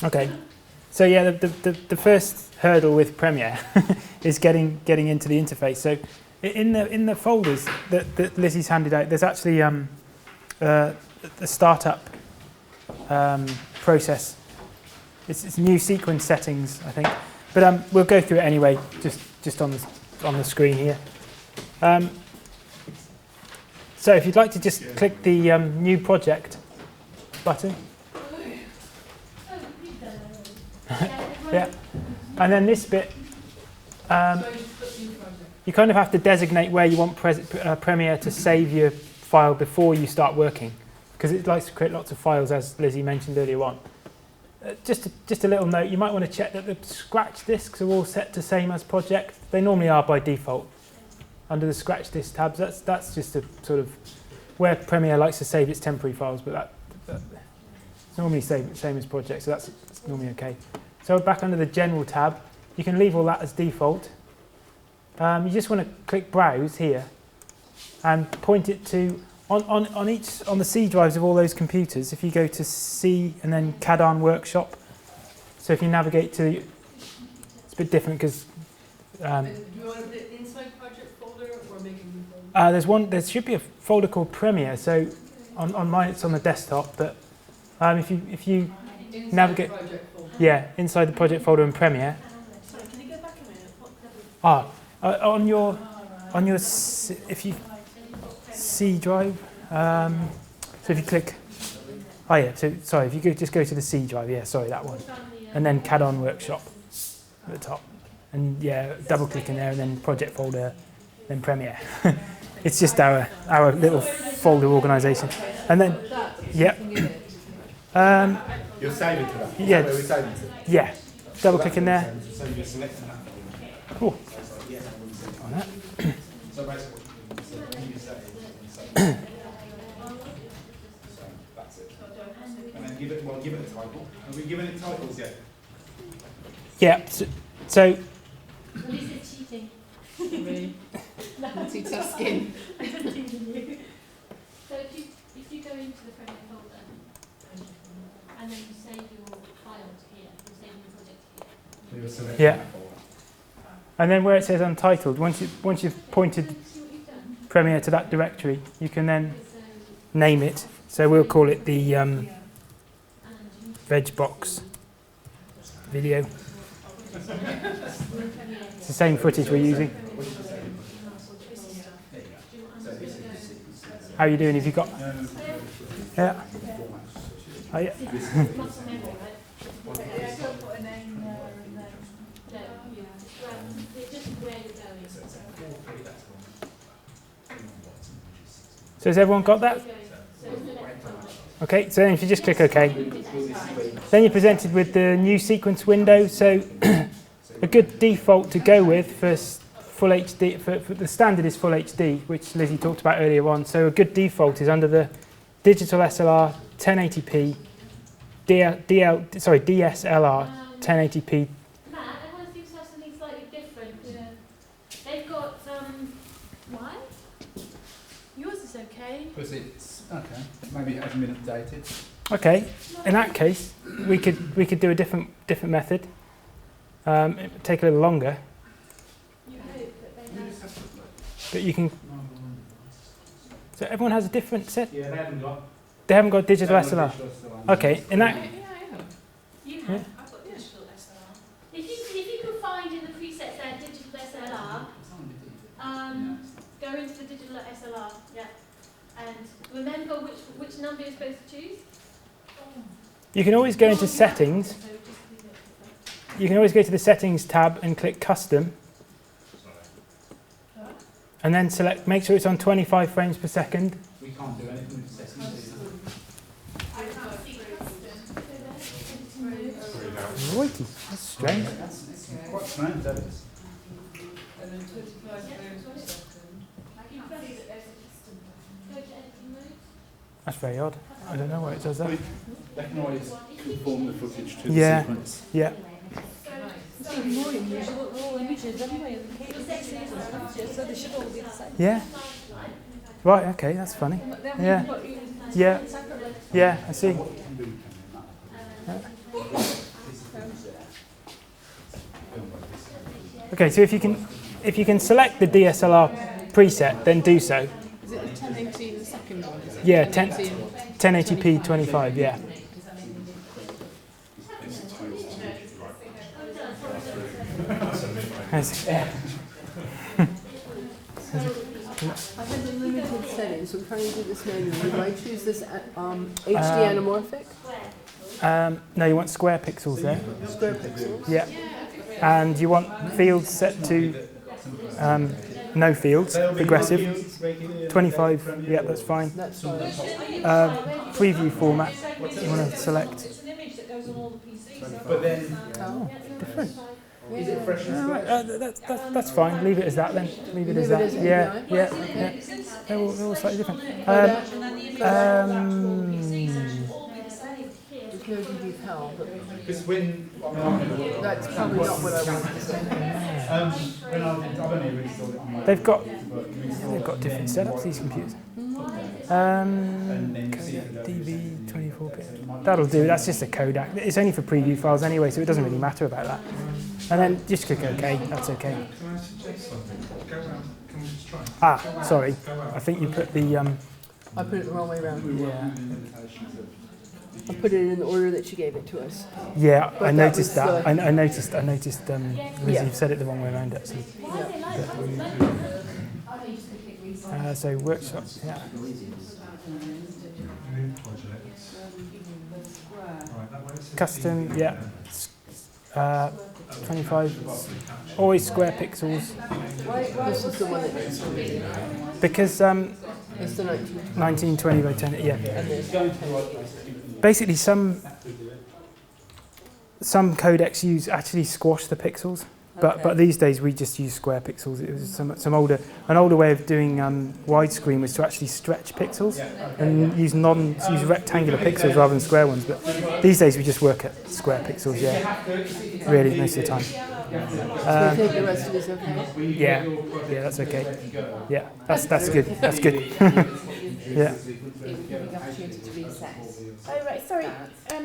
Okay. So yeah, the first hurdle with Premiere is getting into the interface. So in the folders that Lizzie's handed out, there's actually the startup process. It's new sequence settings, I think, but we'll go through it anyway, just on the screen here. So if you'd like to just click the new project button. Yeah, and then this bit, you kind of have to designate where you want Premiere to save your file before you start working, because it likes to create lots of files, as Lizzie mentioned earlier on. Just a little note, you might want to check that the scratch disks are all set to same as project. They normally are by default under the scratch disk tabs. That's just a sort of where Premiere likes to save its temporary files, but it's normally same as project, so that's normally okay. So back under the general tab, you can leave all that as default. You just want to click browse here and point it to on the C drives of all those computers. If you go to C and then Cawte Workshop, so if you navigate to, it's a bit different because do you want to put it inside project folder or make a new folder? there should be a folder called Premiere. So on mine it's on the desktop, but if you Inside navigate, project folder. yeah, inside the project folder in Premiere. Sorry, can you go back a minute? On your if you C drive, so if you click, oh yeah, so sorry, if you just go to the C drive, yeah, sorry, that one, and then Cawte Workshop at the top, and yeah, double click in there, and then project folder, then Premiere. It's just our little folder organisation, and then yeah. You're saving to that? Yeah. Where we're saving to? Yeah. Double click in there. So you're selecting that. Cool. On that. So basically, you say, so that's it. And then give it a title. Have we given it titles yet? Yeah. So At least it's cheating. Me. Multitasking. So if you go into the Premiere folder and then you save your files here, you're saving the project here. So you're selecting yeah. that folder. And then where it says Untitled, once you've pointed See what you've done? Premiere to that directory, you can then name it. So we'll call it the veg box video. It's the same footage we're using. How are you doing? Have you got? Yeah. Oh, yeah. So has everyone got that? Okay, so then if you just click OK, then you're presented with the new sequence window. So a good default to go with for full HD, for the standard is full HD, which Lizzie talked about earlier on. So a good default is under the digital SLR 1080p, DSLR 1080p. Matt, everyone seems to have something slightly different. Yeah. They've got why? Yours is okay. Because it's, okay, maybe it hasn't been updated. Okay, in that case, we could do a different method. It would take a little longer, You hope that they have. but you can. So everyone has a different set. Yeah, They haven't got digital SLR. Okay, in that. You have. I've got digital SLR. If you can find in the presets there digital SLR, go into the digital SLR, yeah, and remember which number you're supposed to choose. You can always go into settings. You can always go to the settings tab and click custom, and then select. Make sure it's on 25 frames per second. We can't do anything with settings. Righty, that's strange. That's quite strange, that is. And then 25 frames per second. Go to editing mode. That's very odd. I don't know why it does that. They can always conform the footage to Yeah. the sequence. Yeah. It's more unusual, all images anyway, so they should all be the same. Yeah. Right. Okay. That's funny. But they Yeah. haven't got you Yeah. separately. Yeah. I see. What you can do, you can do that. Yeah. Okay, so if you can select the DSLR preset, then do so. Is it the 1080 the second one? Is it Yeah, 1080 1080p 25, yeah. I have a limited setting, so I'm trying to do this manually. Do I choose this HD anamorphic? No, you want square pixels there. Square pixels? Yeah. And you want fields set to no fields, progressive. 25, yeah, that's fine. That's fine. Preview format, you want to select. It's an image that goes on all the PCs. But then, Oh, different. is it fresh and Right, that's fine. Leave it as that then. Leave it as that. Yeah, yeah, yeah. They're all slightly different. There's no DB PAL, but Because when that's probably not what I want to say. when I've only reinstalled it on my They've got but different setups, these computers. and then you see DV 24-bit. That'll do. That's just a codec. It's only for preview files anyway, so it doesn't really matter about that. And then just click OK. That's OK. Can I suggest something? Go around. Can we just try? Ah, sorry. I think you put the I put it the wrong way around. yeah. I put it in the order that she gave it to us. Yeah, But I that noticed was that. the- I noticed. Liz, Yeah. you've said it the wrong way around actually. So workshop. Yeah. Custom. Yeah. 25. Always square pixels. This is the one that needs to be. Because It's the 19. 1920 by 10. Yeah. And then Basically, some codecs actually squash the pixels, but these days we just use square pixels. It was an older way of doing widescreen was to actually stretch pixels and use rectangular pixels rather than square ones. But these days we just work at square pixels. Yeah, really most of the time. I think the rest of it's okay. Yeah, that's okay. Yeah, that's good. That's good. Yeah. Oh right, sorry,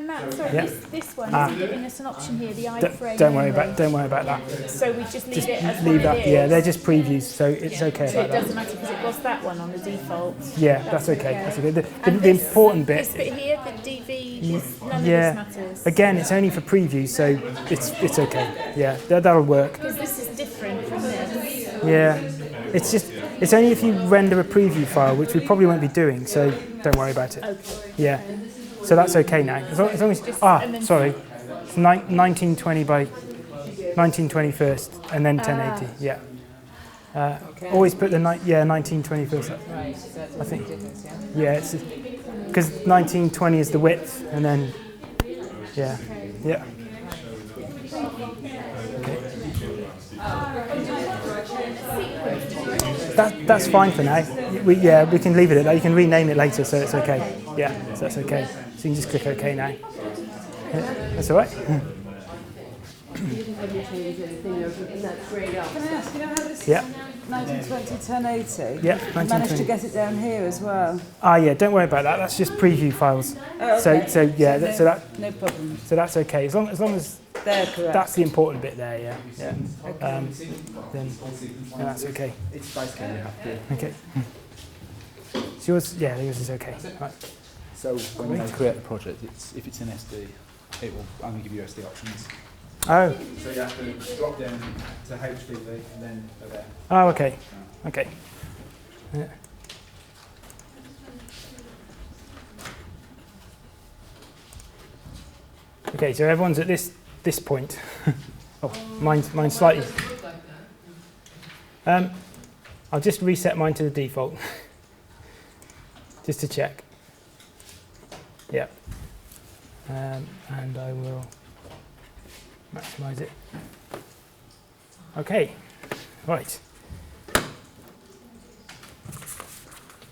Matt. Sorry, Yeah. this one is giving us an option here, the iframe. Don't worry only. about that. So we just leave Just it as leave what that. it Yeah, is. they're just previews, so it's okay So it about that. doesn't matter because it was that one on the default. Yeah, that's okay. That's okay. The And the this- important bit. This bit here, the DV, none Yeah. of this matters. Again, it's only for preview, so it's okay. Yeah, that'll work. Because this is different from this. Yeah, it's only if you render a preview file, which we probably won't be doing, so don't worry about it. Okay. Yeah, so that's okay now. As long as and then- sorry, it's 1920 by 1920 first, and then 1080. Yeah. Always put the 1920 first. Right, so that's I think. difference, yeah? Yeah, it's because 1920 is the width, and then yeah. That's fine for now. We can leave it at that. You can rename it later, so it's okay. Yeah, so that's okay. So you can just click OK now. Yeah, that's all right. You didn't have me change anything, and that's grayed out. Can I ask, you know how this Yeah. 1920, 1080? Yeah, You managed to 1920. get it down here as well. Yeah, don't worry about that. That's just preview files. Oh, So okay. so No problem. that's okay. As long as They're correct. that's the important bit there. Yeah. Then that's okay. It's basically you have to. Okay. So yours is okay. Right. So when you create the project, if it's an SD, it will only give you SD options. Oh. So you have to drop down to HDV and then go there. Oh, okay. Okay. Yeah. Okay, so everyone's at this point. Oh, mine's slightly. I'll just reset mine to the default, just to check. Yeah. And I will maximize it. Okay. Right.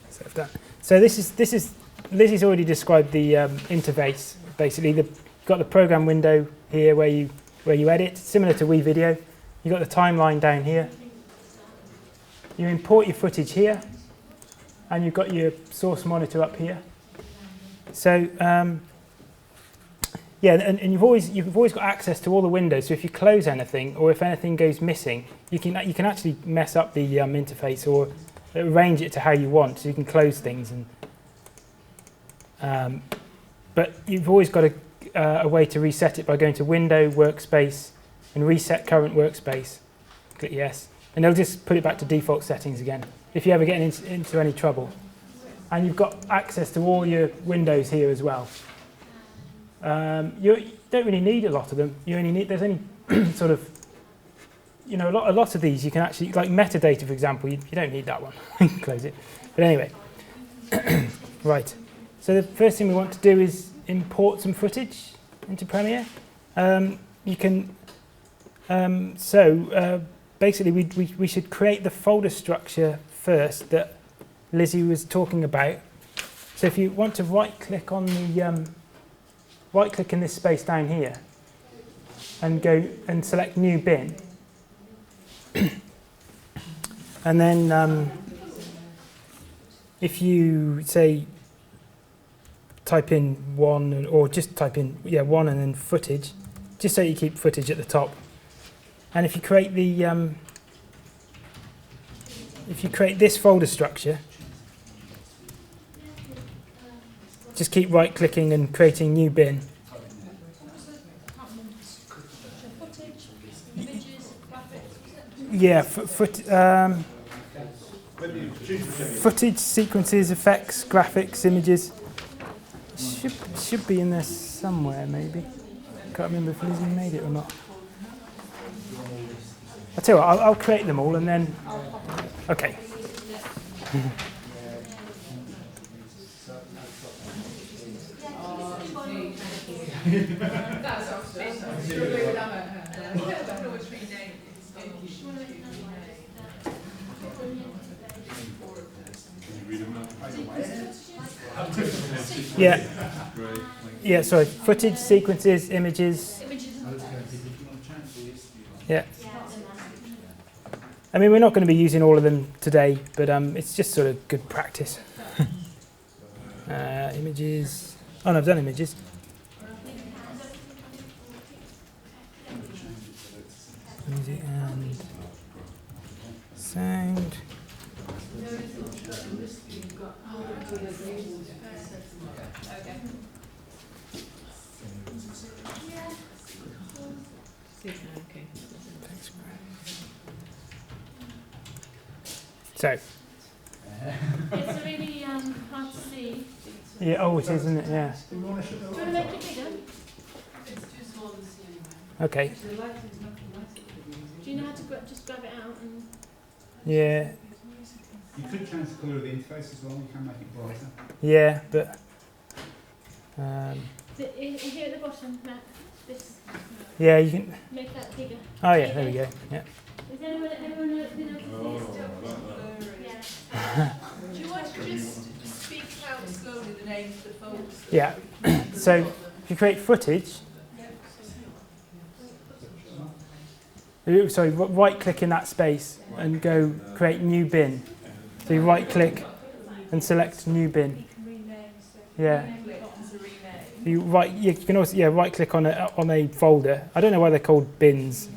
So I've done. So this is Lizzie's already described the interface. Basically, you've got the program window here where you edit, similar to WeVideo. You've got the timeline down here. You import your footage here, and you've got your source monitor up here. So Yeah, and you've always got access to all the windows. So if you close anything, or if anything goes missing, you can actually mess up the interface or arrange it to how you want. So you can close things, and but you've always got a way to reset it by going to Window, Workspace, and Reset Current Workspace. Click Yes, and it'll just put it back to default settings again if you ever get into any trouble. And you've got access to all your windows here as well. You don't really need a lot of them. There's only sort of, a lot of these you can actually, like metadata, for example, you don't need that one. Close it. But anyway, right. So the first thing we want to do is import some footage into Premiere. Basically we should create the folder structure first that Lizzie was talking about. So if you want to right-click on the right-click in this space down here and go and select New Bin. And then if you, say, type in 1, or just type in 1 and then footage, just so you keep footage at the top. And if you create this folder structure, just keep right-clicking and creating New Bin. Yeah, footage, sequences, effects, graphics, images. Should be in there somewhere, maybe. Can't remember if Lizzie made it or not. I'll tell you what, I'll create them all and then... Okay. Yeah, sorry, footage, sequences, images. Yeah. I mean, we're not going to be using all of them today, but it's just sort of good practice. Images. Oh no, I've done images. Music and sound. So. It's really hard to see. Yeah, oh, it is, isn't it? Yeah. Do you want to make it bigger? It's too small to see anyway. Okay. Do you know how to just grab it out and... Yeah. You could change the colour of the interface as well, you can make it brighter. Yeah, but... Here at the bottom, Matt, this, yeah, you can... make that bigger. Oh yeah, there we go. Yeah. Is anyone been able to see it? Yeah. Do you want to just speak out slowly the names of the folders? Yeah. So if you create footage, sorry, right-click in that space and go create New Bin. So you right-click and select New Bin. Yeah. You can also right-click on a folder. I don't know why they're called bins.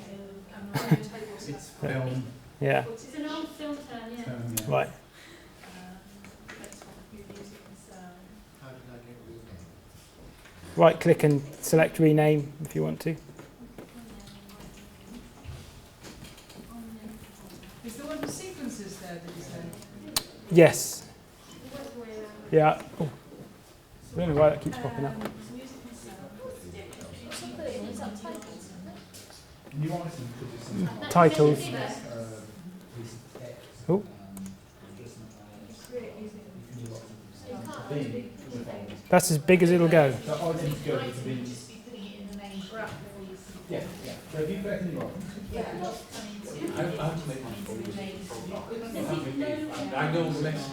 It's film. Yeah. It's an old film term, yeah. Right. Right-click and select Rename if you want to. Is the one for sequences there, did you say? Yes. Yeah. Oh. I don't know why that keeps popping up. Titles. Oh. That's as big as it'll go. Yeah. So if you put it in the I know the next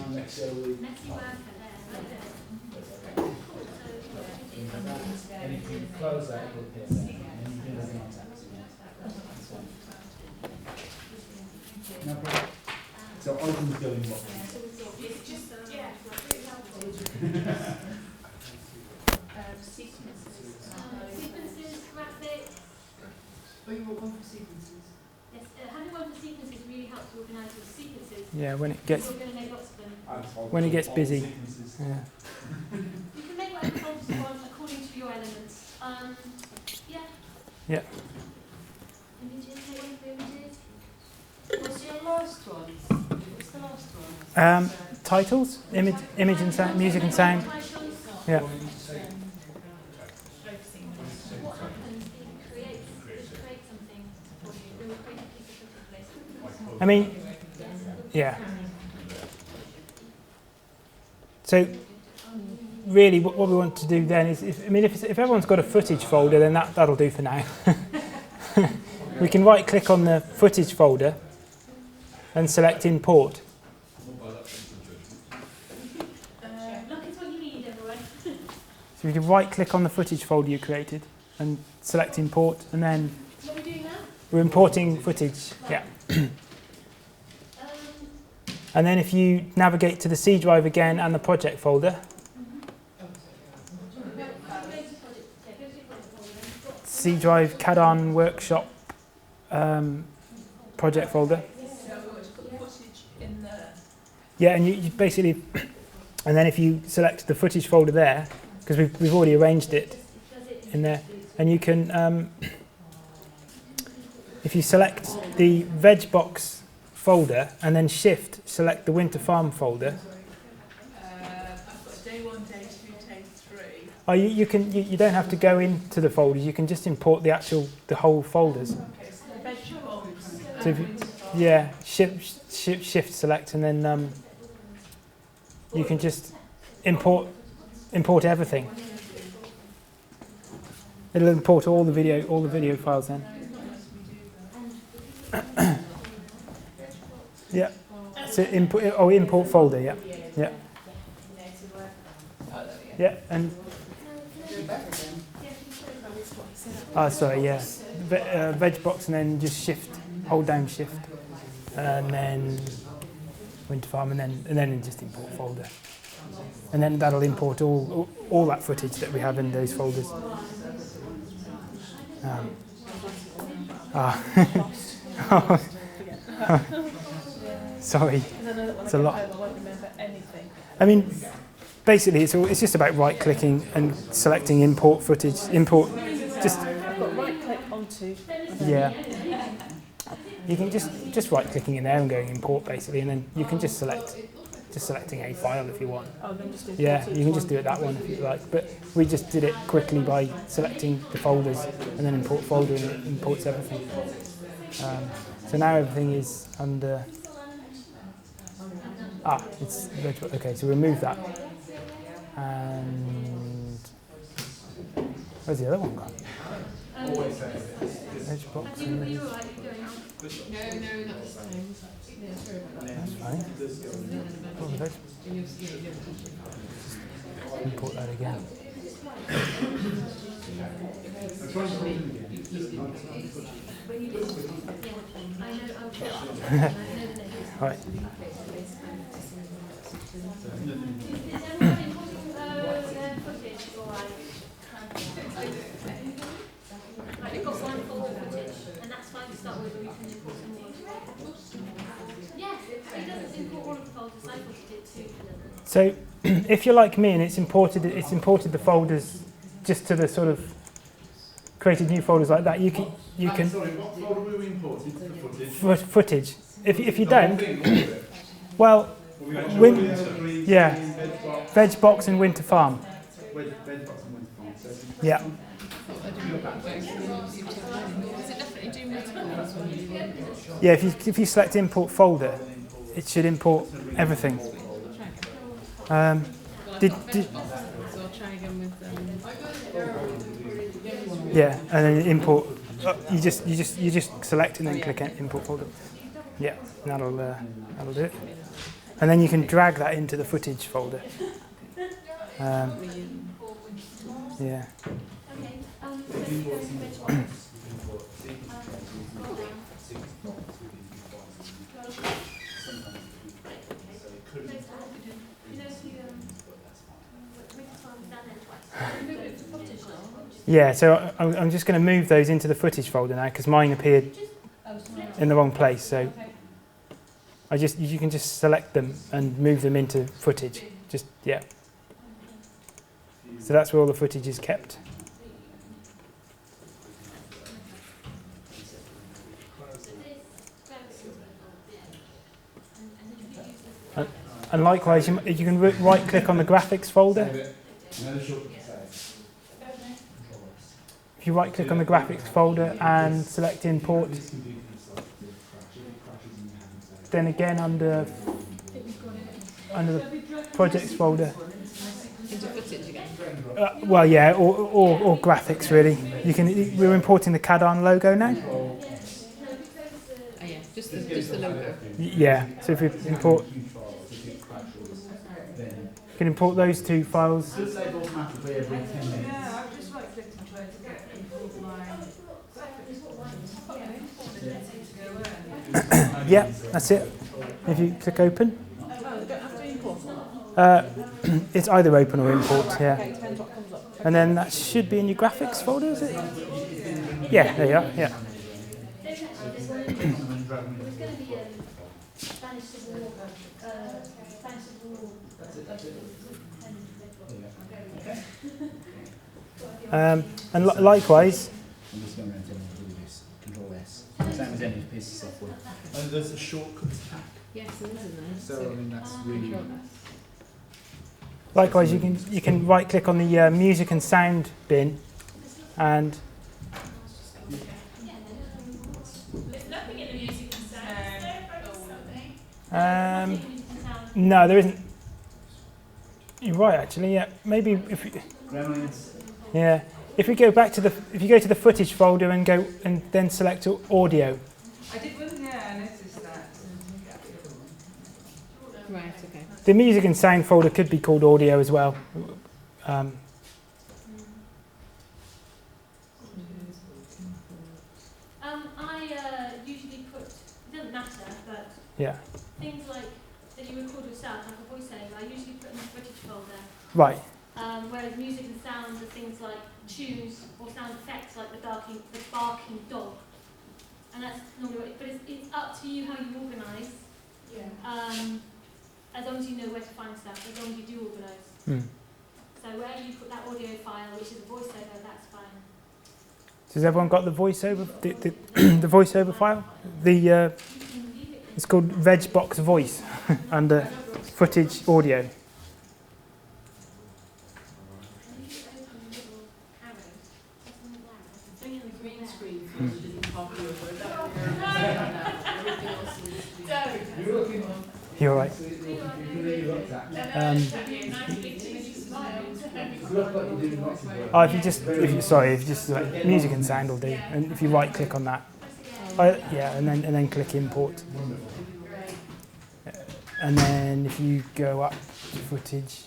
and if you close that, it will appear there. And you can do no problem. So open the building block. It's just, sequences. Oh, you want one for sequences? Yes, having one for sequences really helps to organise your sequences. Yeah, when it gets You're going to make lots of them. when it gets busy. Sequences. Yeah. You can make whatever folders you want according to your elements. Yeah. Yeah. Images, make one for images. What's your last one? What's the last one? Titles, image and sound, music and sound. Titles. Yeah. What happens if you create something for you? It will create a piece of footage. I mean, yeah. So really, what we want to do then is, if everyone's got a footage folder, then that'll do for now. We can right-click on the footage folder and select import. Look, it's what you need, everyone. So you can right-click on the footage folder you created and select import, and then What are we doing now? we're importing footage. Yeah. And then if you navigate to the C drive again and the project folder, C drive CAD workshop project folder. Yeah, and you basically, and then if you select the footage folder there, because we've already arranged it in there, and you can, if you select the veg box folder and then shift select the Winter Farm folder. I've got day 1, day 2, day 3. Oh, you don't have to go into the folders. You can just import the whole folders. Okay, so the veg box. So if you, yeah, shift select, and then you can just import everything. It'll import all the video files then. Yeah. So import folder. Yeah. Yeah. Yeah. And sorry. Yeah. Veg box, and then just hold down shift, and then Winter Farm, and then just import folder, and then that'll import all that footage that we have in those folders. Sorry, it's a lot. I won't remember anything. I mean, basically, it's just about right-clicking and selecting import footage. Import, just I've got right click onto. yeah. You can just right-clicking in there and going import basically, and then you can just selecting a file if you want. Oh, then just do Yeah, you can just do it that one if you like. But we just did it quickly by selecting the folders and then import folder, and it imports everything. So now everything is under. It's okay. So remove that. And where's the other one gone? Edge box. Are you all right going on? No, not this time. That's fine. Oh, the veg. Import that again. Right. Is everyone importing their footage all right? Right, you've got one folder footage, and that's fine to start with, or you can import some more. Yes, it doesn't import all of the folders. I thought it did too. So if you're like me and it's imported the folders just to the sort of created new folders like that, you can Sorry, what folder were we importing for footage? footage. If you don't, well, yeah, veg box and Winter Farm. Yeah. Yeah, if you select import folder, it should import everything. Yeah, and then import. You just select and then click import folder. Yeah, that'll do it. And then you can drag that into the footage folder. Yeah. Okay, let's go to veg box. Yeah, so I'm just going to move those into the footage folder now because mine appeared in the wrong place. So you can just select them and move them into footage. Just, yeah. So that's where all the footage is kept. And likewise, you can right-click on the graphics folder. If you right-click on the graphics folder and select import, then again under the projects folder. Into footage again. Well, yeah, or graphics really. We're importing the Cawte logo now. Oh yeah, just the logo. Yeah. So if we import, you can import those two files. Should save automatically every 10 minutes. Yeah, I've just like clicked and tried to get import my graphics. Yeah, that's it. If you click open, Oh, they don't have to import. it's either open or import. Yeah. Okay, depends what comes up. And then that should be in your graphics folder, is it? Yeah, there you are. Yeah. There's actually this one. It was going to be Spanish Civil War. Spanish Civil War. And likewise, I'm just going around to do this. Control S. Same as any piece of software. And there's a shortcuts pack. Yes, there is in there. So I mean that's really. likewise, you can right click on the music and sound bin, and no, there isn't. You're right, actually. Yeah, maybe if you, Gremlins. yeah, if you go to the footage folder and go and then select audio. I did one, yeah, I noticed that. Right, okay. The music and sound folder could be called audio as well. I usually put, it doesn't matter, but Yeah. things like that you record yourself, like a voiceover, I usually put in the footage folder. Right. Whereas music and sound are things like tunes or sound effects, like the barking dog. And that's normally what but it's up to you how you organise. Yeah. As long as you know where to find stuff, as long as you do organise. Hmm. So wherever you put that audio file, which is a voiceover, that's fine. So has everyone got the voiceover? The voiceover file? It's called VegBox Voice under footage audio. Green screen for the didn't copy over that. You're right. If you just select music and sound will do, and if you right click on that, and then click import, and then if you go up to footage,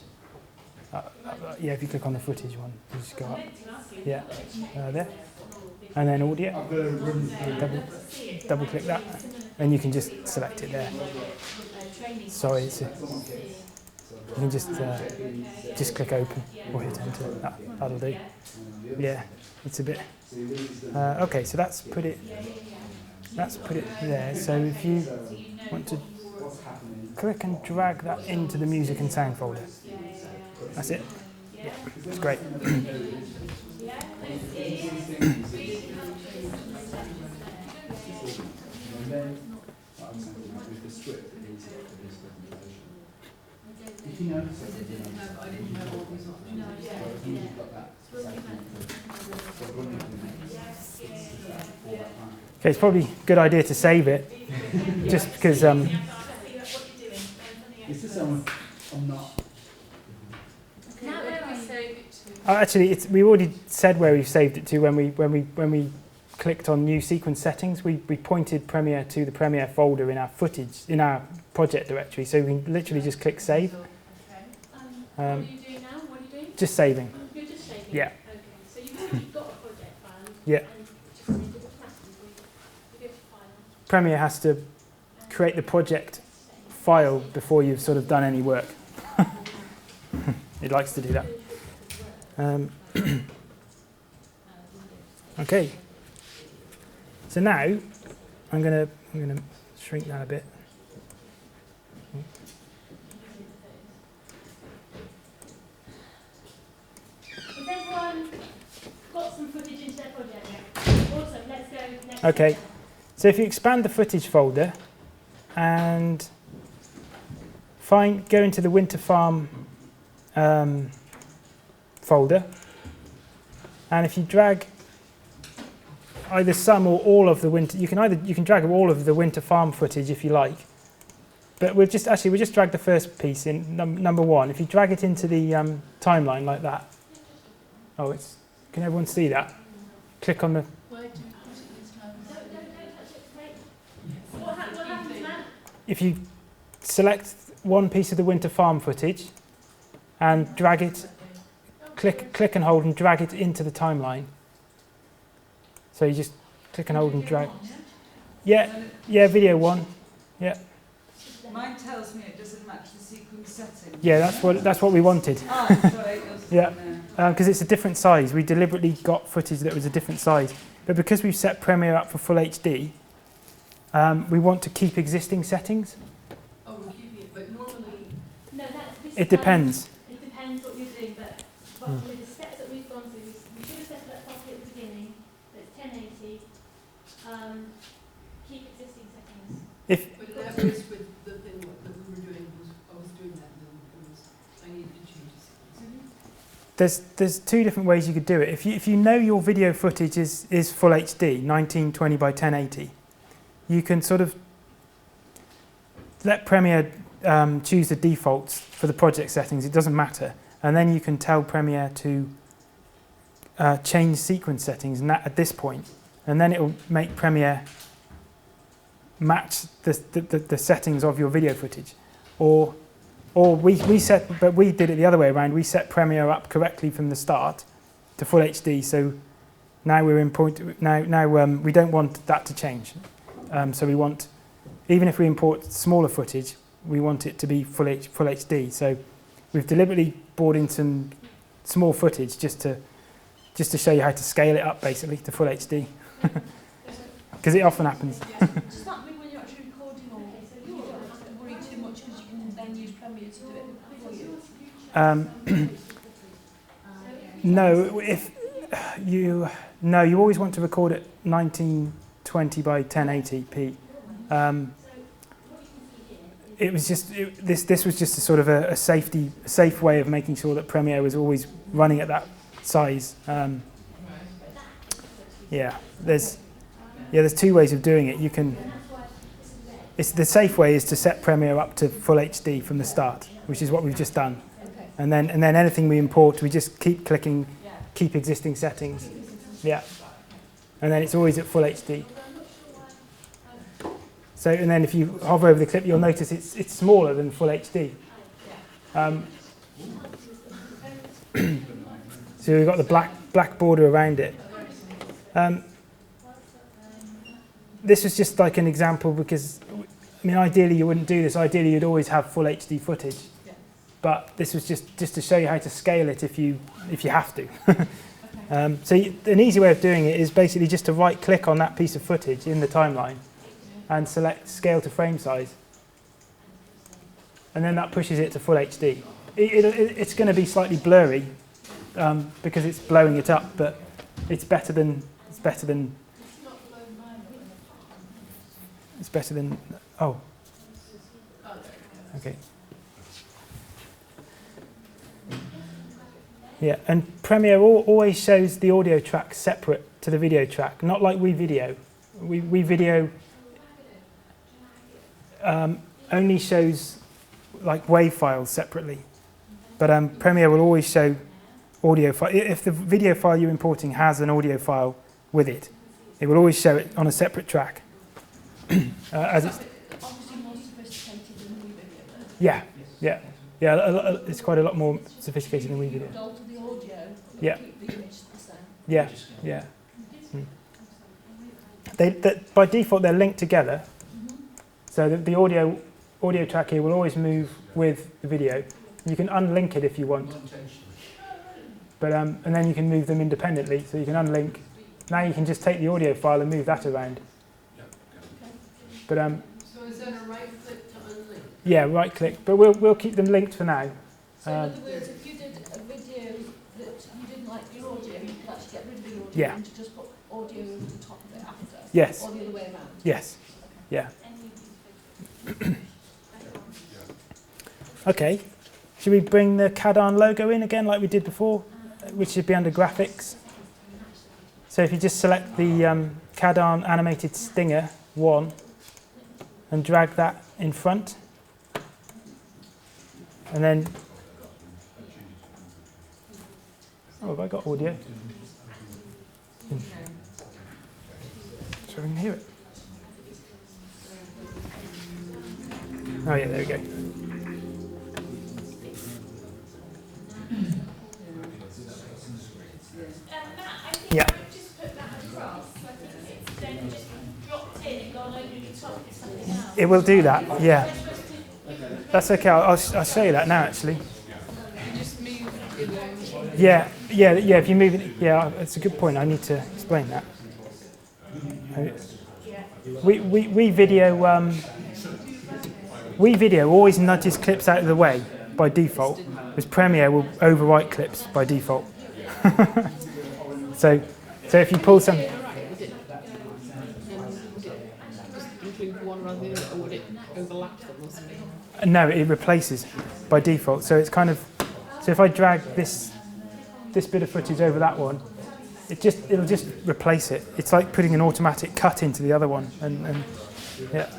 if you click on the footage one, you just go up, there, and then audio, double click that, and you can just select it there. Sorry, you can just click open or hit enter. That'll do. Yeah, it's a bit. Okay, so that's put it there. So if you want to click and drag that into the music and sound folder, that's it. Yeah, it's great. Okay, it's probably a good idea to save it, just because. Is this I'm not. Now where we Save it to. Actually, we already said where we saved it to when we clicked on new sequence settings. We pointed Premiere to the Premiere folder in our footage in our project directory, so we can literally just click save. what are you doing now? What are you doing? Just saving. You're just saving? Yeah. Okay. So you've already got a project file. Yeah. And just need to go to file. Premiere has to create the project file before you've sort of done any work. It likes to do that. Okay. So now I'm gonna shrink that a bit. Has everyone got some footage into their project yet? Awesome, let's go next. Okay. So if you expand the footage folder and go into the Winter Farm folder, and if you drag either some or all of the winter, you can drag all of the Winter Farm footage if you like, but we'll just drag the first piece in number 1. If you drag it into the timeline like that, can everyone see that? Click on the. What happens now? If you select one piece of the Winter Farm footage and drag it, click and hold and drag it into the timeline. So you just click and hold and drag. Yeah, video 1. Yeah. Mine tells me it doesn't match the sequence setting. Yeah, that's what we wanted. Oh, sorry. Yeah, because it's a different size. We deliberately got footage that was a different size, but because we've set Premiere up for full HD, we want to keep existing settings. Oh, we're keeping it, but normally, No, It depends. It depends what you're doing, but with the steps that we've gone through, we should have set that properly at the beginning. It's 1080. Keep existing settings. but that was with the thing that we were doing, I was doing that, and then I needed to change the settings. There's 2 different ways you could do it. If you know your video footage is full HD, 1920 by 1080, you can sort of let Premiere choose the defaults for the project settings. It doesn't matter, and then you can tell Premiere to change sequence settings at this point, and then it will make Premiere match the settings of your video footage, or we did it the other way around. We set Premiere up correctly from the start to full HD, so now we're in we don't want that to change. So we want, even if we import smaller footage, we want it to be full HD. So we've deliberately brought in some small footage just to show you how to scale it up basically to full HD, because it often happens. Does that mean when you're actually recording all you don't have to worry too much because you can then use Premiere to do it for you? No, you always want to record at 1920 by 1080p. It was just this was just a sort of a safe way of making sure that Premiere was always running at that size. There's 2 ways of doing it. You can. The safe way is to set Premiere up to full HD from the start, which is what we've just done. And then anything we import, we just keep clicking, keep existing settings. Yeah. And then it's always at full HD. So, and then if you hover over the clip, you'll notice it's smaller than full HD. So we've got the black border around it. This was just like an example because, I mean, ideally you wouldn't do this. Ideally you'd always have full HD footage. But this was just to show you how to scale it if you have to. So an easy way of doing it is basically just to right-click on that piece of footage in the timeline and select Scale to Frame Size. And then that pushes it to full HD. It's going to be slightly blurry because it's blowing it up, but it's better than. Oh. Okay. Yeah, and Premiere always shows the audio track separate to the video track, not like WeVideo. WeVideo only shows like WAV files separately, but Premiere will always show audio file. If the video file you're importing has an audio file with it, it will always show it on a separate track. As it's Obviously more sophisticated than WeVideo. yeah, it's quite a lot more sophisticated than WeVideo. Alter the audio, but Yeah. keep the image the same. Yeah. By default, they're linked together. So the audio track here will always move with the video. You can unlink it if you want. But and then you can move them independently. So you can unlink Now you can just take the audio file and move that around. But So is that a right click to unlink? yeah, right click. But we'll keep them linked for now. So in other words, if you did a video that you didn't like your audio, you could actually get rid of the audio Yeah. and just put audio over the top of it after. Yes. Or the other way around. Yes. Yeah. Okay. Should we bring the Cawte logo in again like we did before, which should be under graphics? So if you just select the Cawte animated stinger 1 and drag that in front, and then have I got audio? So we can hear it. Oh yeah, there we go. Yeah. It will do that, yeah. That's okay, I'll show you that now actually. Yeah, if you move it, yeah, it's a good point, I need to explain that. We video always nudges clips out of the way by default, whereas Premiere will overwrite clips by default. So if you pull some... No, it replaces by default. So it's kind of... So if I drag this bit of footage over that one, it'll just replace it. It's like putting an automatic cut into the other one. And yeah.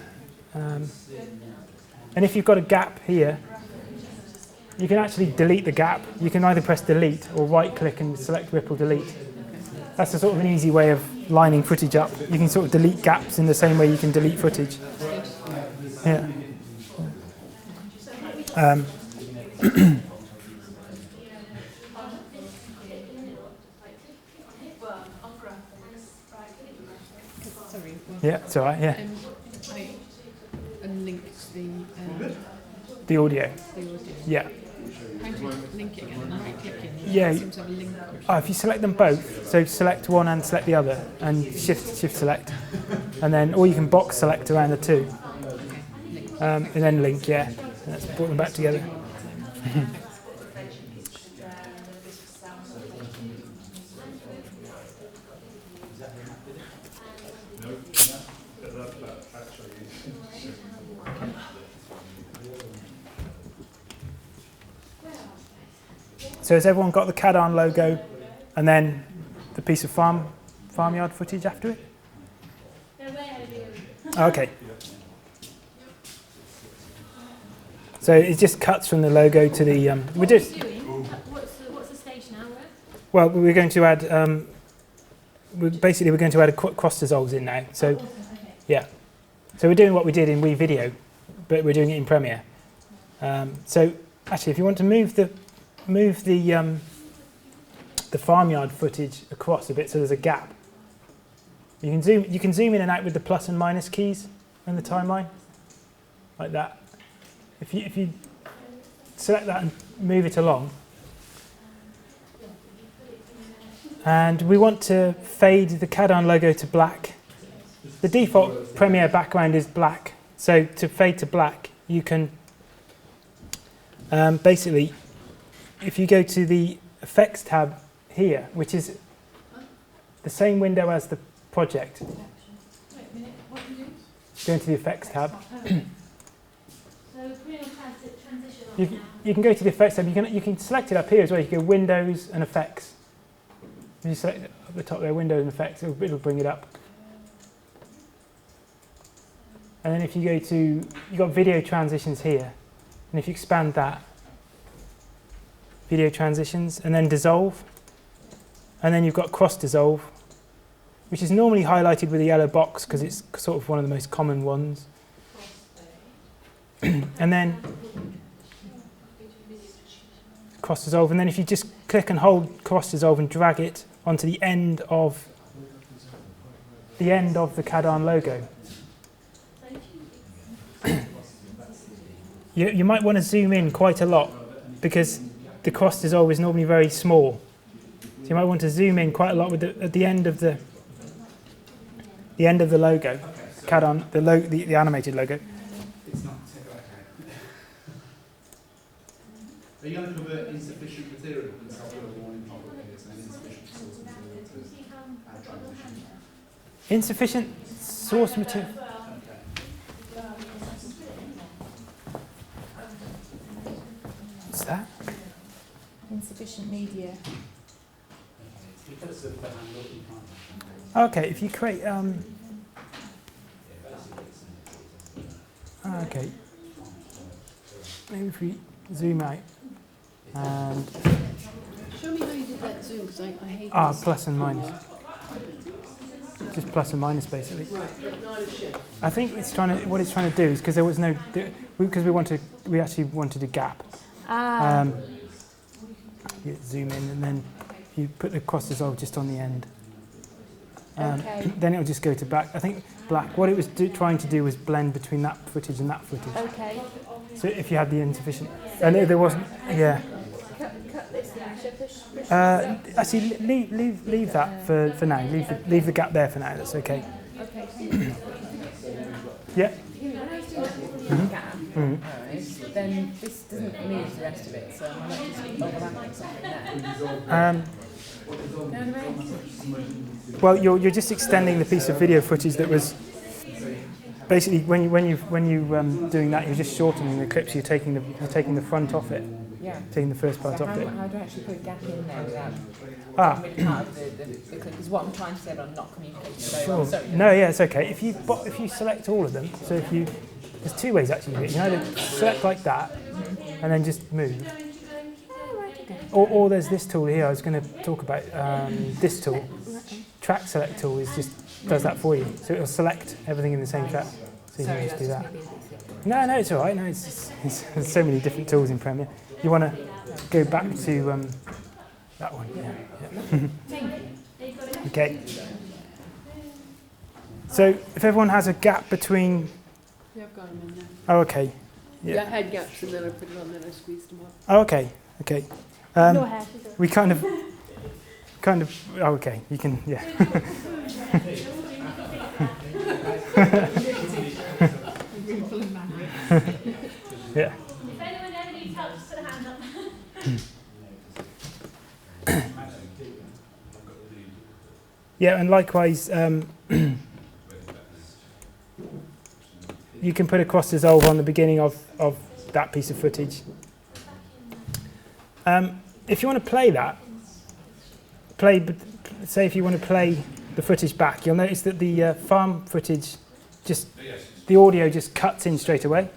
And if you've got a gap here, you can actually delete the gap. You can either press delete or right click and select ripple delete. That's a sort of an easy way of lining footage up. You can sort of delete gaps in the same way you can delete footage. Yeah. Yeah, it's all right, yeah. I unlinked The audio. Yeah. How do you link it again? Right clicking. Yeah. Seems to have a link. Oh, if you select them both, so select one and select the other, and shift select, and then, or you can box select around the two, and then link, yeah, and let's put them back together. So has everyone got the Cawte logo and then the piece of farmyard footage after it? Okay. So it just cuts from the logo to the... we just. What's the stage now? Well, we're going to add... we're going to add cross dissolves in now. So, yeah. So we're doing what we did in WeVideo, but we're doing it in Premiere. So actually, if you want to move the farmyard footage across a bit, so there's a gap. You can zoom in and out with the plus and minus keys in the timeline, like that. If you select that and move it along, and we want to fade the Cawte logo to black. The default Premiere background is black, so to fade to black, you can basically, if you go to the Effects tab here, which is the same window as the project, go into the Effects tab. You can go to the Effects tab. You can select it up here as well. You can go Windows and Effects. If you select it up the top there, Windows and Effects, it'll bring it up. And then if you go to, you've got Video Transitions here, and if you expand that, Video Transitions, and then Dissolve, and then you've got Cross Dissolve, which is normally highlighted with a yellow box because it's sort of one of the most common ones. And then Cross Dissolve, and then if you just click and hold Cross Dissolve and drag it onto the end of the Cawte logo. You might want to zoom in quite a lot because the cross dissolve is normally very small. So you might want to zoom in quite a lot with at the end of the the end of the logo, Okay, so Cadon, the animated logo. it's not okay. Are you going to cover insufficient material and so I'll put a warning pop-up here saying insufficient source material to add transition? Insufficient source material. What's that? Insufficient media. Because of the handle, you can't. Okay, if you create okay. Maybe if we zoom out and Show me how you did that zoom, because I hate this. plus and minus. Just plus and minus basically. Right, but not a shift. I think what it's trying to do is because there was no because we actually wanted a gap. You zoom in and then you put the cross dissolve just on the end. Okay. Then it'll just go to black. I think black. What it was trying to do was blend between that footage and that footage. Okay. So if you had the insufficient, and there wasn't, yeah. Cut this down. So push. Actually, leave that for now. Leave the gap there for now. That's okay. Okay. Yeah. When I was doing that gap, right, then this doesn't move the rest of it, so I'm not just overlapping something there. You know what I mean? Well, you're just extending the piece of video footage that was basically when you doing that, you're just shortening the clips. You're taking the front off it. Yeah. Taking the first part So off it. how do I actually put a gap in there without really part of the clip? Because what I'm trying to say, but I'm not communicating very well. Sure. Sorry. No, yeah, it's okay. If you select all of them, so there's two ways actually. You can either select like that and then just move, or there's this tool here. I was going to talk about this tool. Track select tool does that for you. So it'll select everything in the same track. So you can just do that. No, it's all right. No, there's so many different tools in Premiere. You want to go back to that one. Yeah. Okay. So if everyone has a gap between. Yeah, I've got them in there. Oh, okay. Yeah, I had gaps and then I put it on, then I squeezed them off. Oh, okay. Okay. Your hair. We kind of. Oh, okay. You can. Yeah. Yeah. If anyone ever needs help, just put a hand up. Yeah, and likewise, you can put a cross dissolve on the beginning of that piece of footage. If you want to play that, say if you want to play the footage back, you'll notice that the farm footage the audio just cuts in straight away.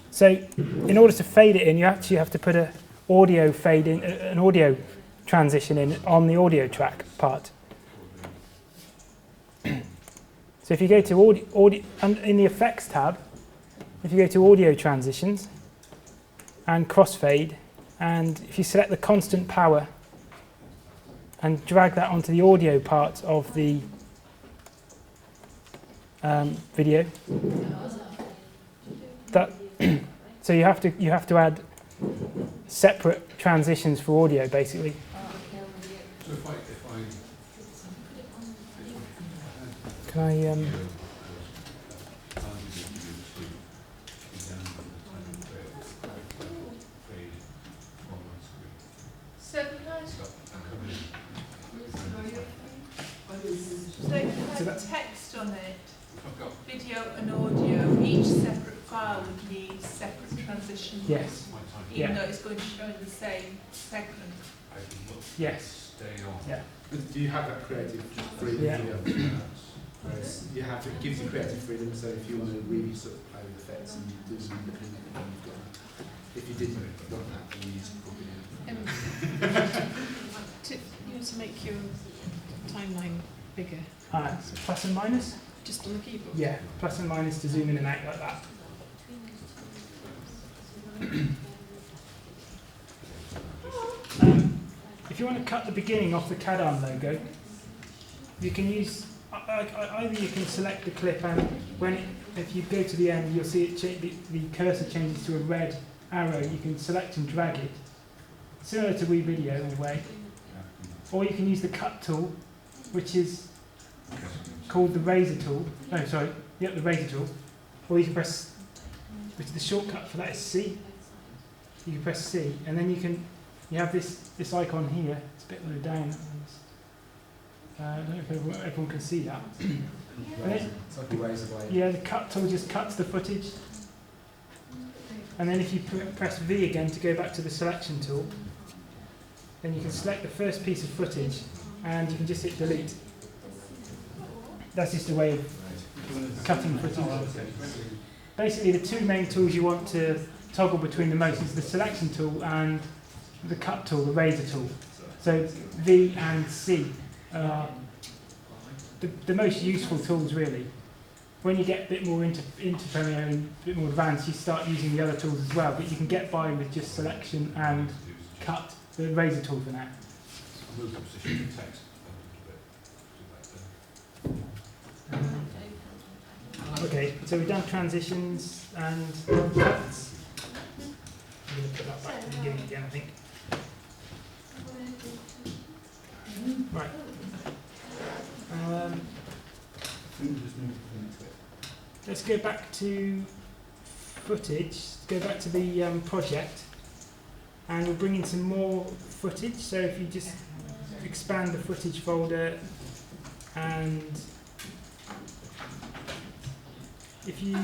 So in order to fade it in, you actually have to put an audio transition in on the audio track part. So if you go to audio and in the effects tab, if you go to audio transitions and crossfade, and if you select the constant power and drag that onto the audio part of the video, so you have to add separate transitions for audio basically. So if I Can I So can I have text on it, video and audio, each separate file would need separate transitions. Yes. Even though it's going to show in the same segment. Yes. Yeah. Do you have that creative freedom? Yeah. Whereas you have to give you creative freedom, so if you want to really sort of play with effects and you do some independent, then you've got that. If you didn't want that, then you just put it in. To make your timeline bigger, So plus and minus? just on the keyboard. Yeah, plus and minus to zoom in and out like that. If you want to cut the beginning off the Cadon logo, you can use either you can select the clip and if you go to the end, you'll see it the cursor changes to a red arrow. You can select and drag it, similar to WeVideo in a way. or you can use the cut tool, which is called the razor tool. No, sorry, yep, the razor tool. Or you can press, which the shortcut for that is C. You can press C, and then you have this icon here. It's a bit low down. I don't know if everyone can see that. It's like a razor blade. Yeah, the cut tool just cuts the footage. And then if you press V again to go back to the selection tool, then you can select the first piece of footage and you can just hit delete. That's just a way of cutting footage. Basically, the two main tools you want to toggle between the most is the selection tool and the cut tool, the razor tool. So V and C are the most useful tools, really. When you get a bit more into Premiere and a bit more advanced, you start using the other tools as well, but you can get by with just selection and cut, the razor tool for now. Okay, so we've done transitions and cuts. I'm going to put that back to the beginning again, I think. Right. Let's go back to footage, go back to the project, and we'll bring in some more footage. So if you just expand the footage folder, and if you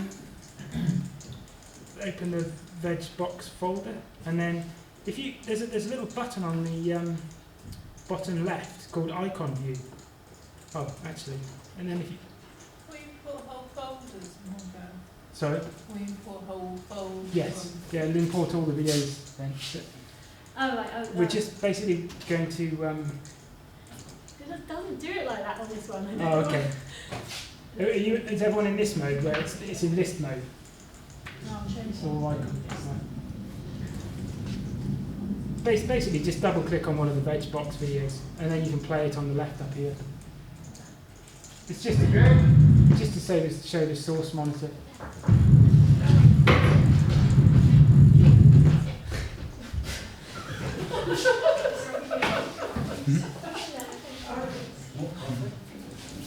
open the veg box folder, and then if you there's a little button on the bottom left called icon view. Oh, actually, and then if you Will you put whole folders in one go? sorry. Will you put whole folders? Yes, yeah, we'll import all the videos then. Oh, right. Oh, We're just basically going to. It doesn't do it like that on this one. Oh, okay. Is everyone in this mode where it's in list mode? No, I'll change Or like, basically, just double click on one of the veg box videos, and then you can play it on the left up here. It's just to show the source monitor.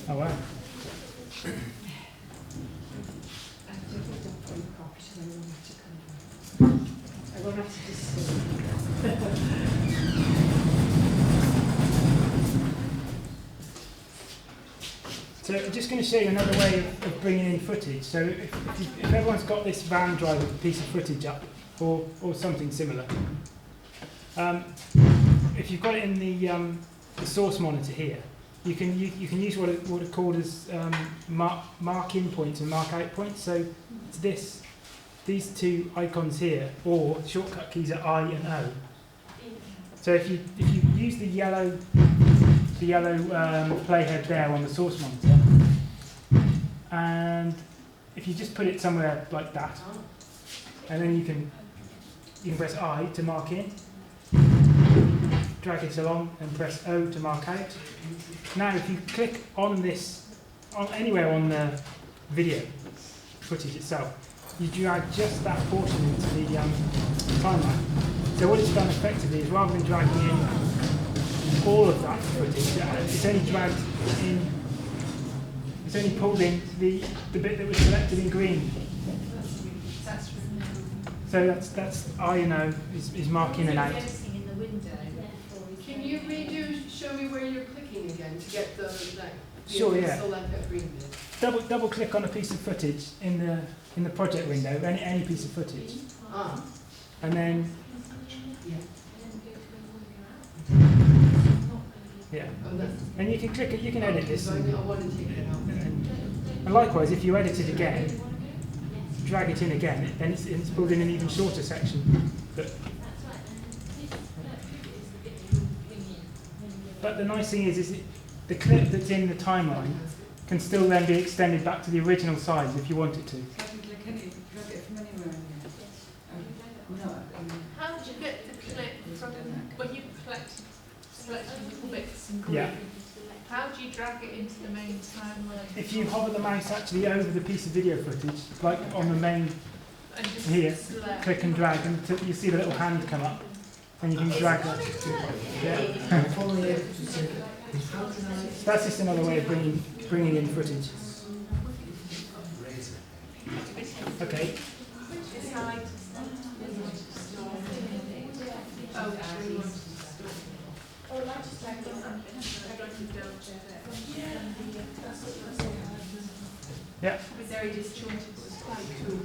Oh wow. So I'm just going to show you another way of bringing in footage. So if everyone's got this van drive with a piece of footage up, or something similar, if you've got it in the source monitor here, you can use what are called as mark in points and mark out points. So it's these two icons here, or shortcut keys are I and O. So if you use the yellow playhead there on the source monitor, and if you just put it somewhere like that, and then you can press I to mark in, drag it along, and press O to mark out. Now if you click on this, anywhere on the video footage itself, you drag just that portion into the timeline. So what it's done effectively is, rather than dragging in all of that footage, it's only dragged in, it's only pulled in the bit that was selected in green. So that's I and O is mark in and out. Can you show me where you're clicking again to get the Sure, yeah. select that green bit? Double click on a piece of footage in the project window, any piece of footage, and then yeah, and you can click it. You can edit this, I want to take it out. and likewise, if you edit it again, drag it in again, then it's pulled in an even shorter section. But the nice thing is the clip that's in the timeline can still then be extended back to the original size if you want it to. How do you get the clip from when you select little bits and Yeah. How do you drag it into the main timeline? If you hover the mouse actually over the piece of video footage, like on the main And just here, select. click and drag, and you see the little hand come up. and you can drag that. Yeah. That's just another way of bringing in footage. Okay. Yeah. Very disjointed, it's quite cool.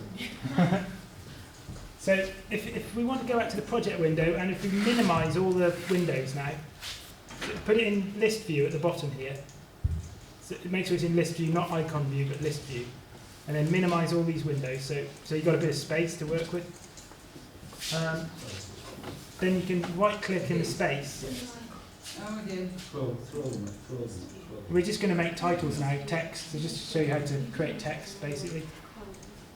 So if we want to go out to the project window, and if we minimise all the windows now, put it in list view at the bottom here. So it makes sure it's in list view, not icon view, but list view. And then minimise all these windows, so you've got a bit of space to work with. Then you can right-click in the space. We're just going to make titles now, text, so just to show you how to create text, basically.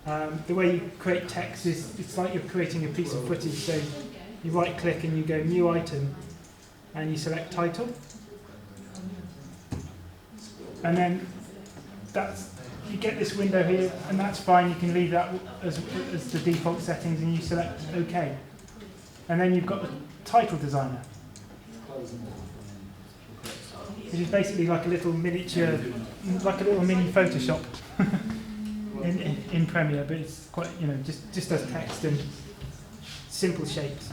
The way you create text is, it's like you're creating a piece of footage, so you right-click and you go New Item, and you select Title. And then you get this window here, and that's fine, you can leave that as the default settings, and you select OK. And then you've got the Title Designer, which is basically like a little miniature, like a little mini Photoshop in Premiere, but it's quite, just does text and simple shapes.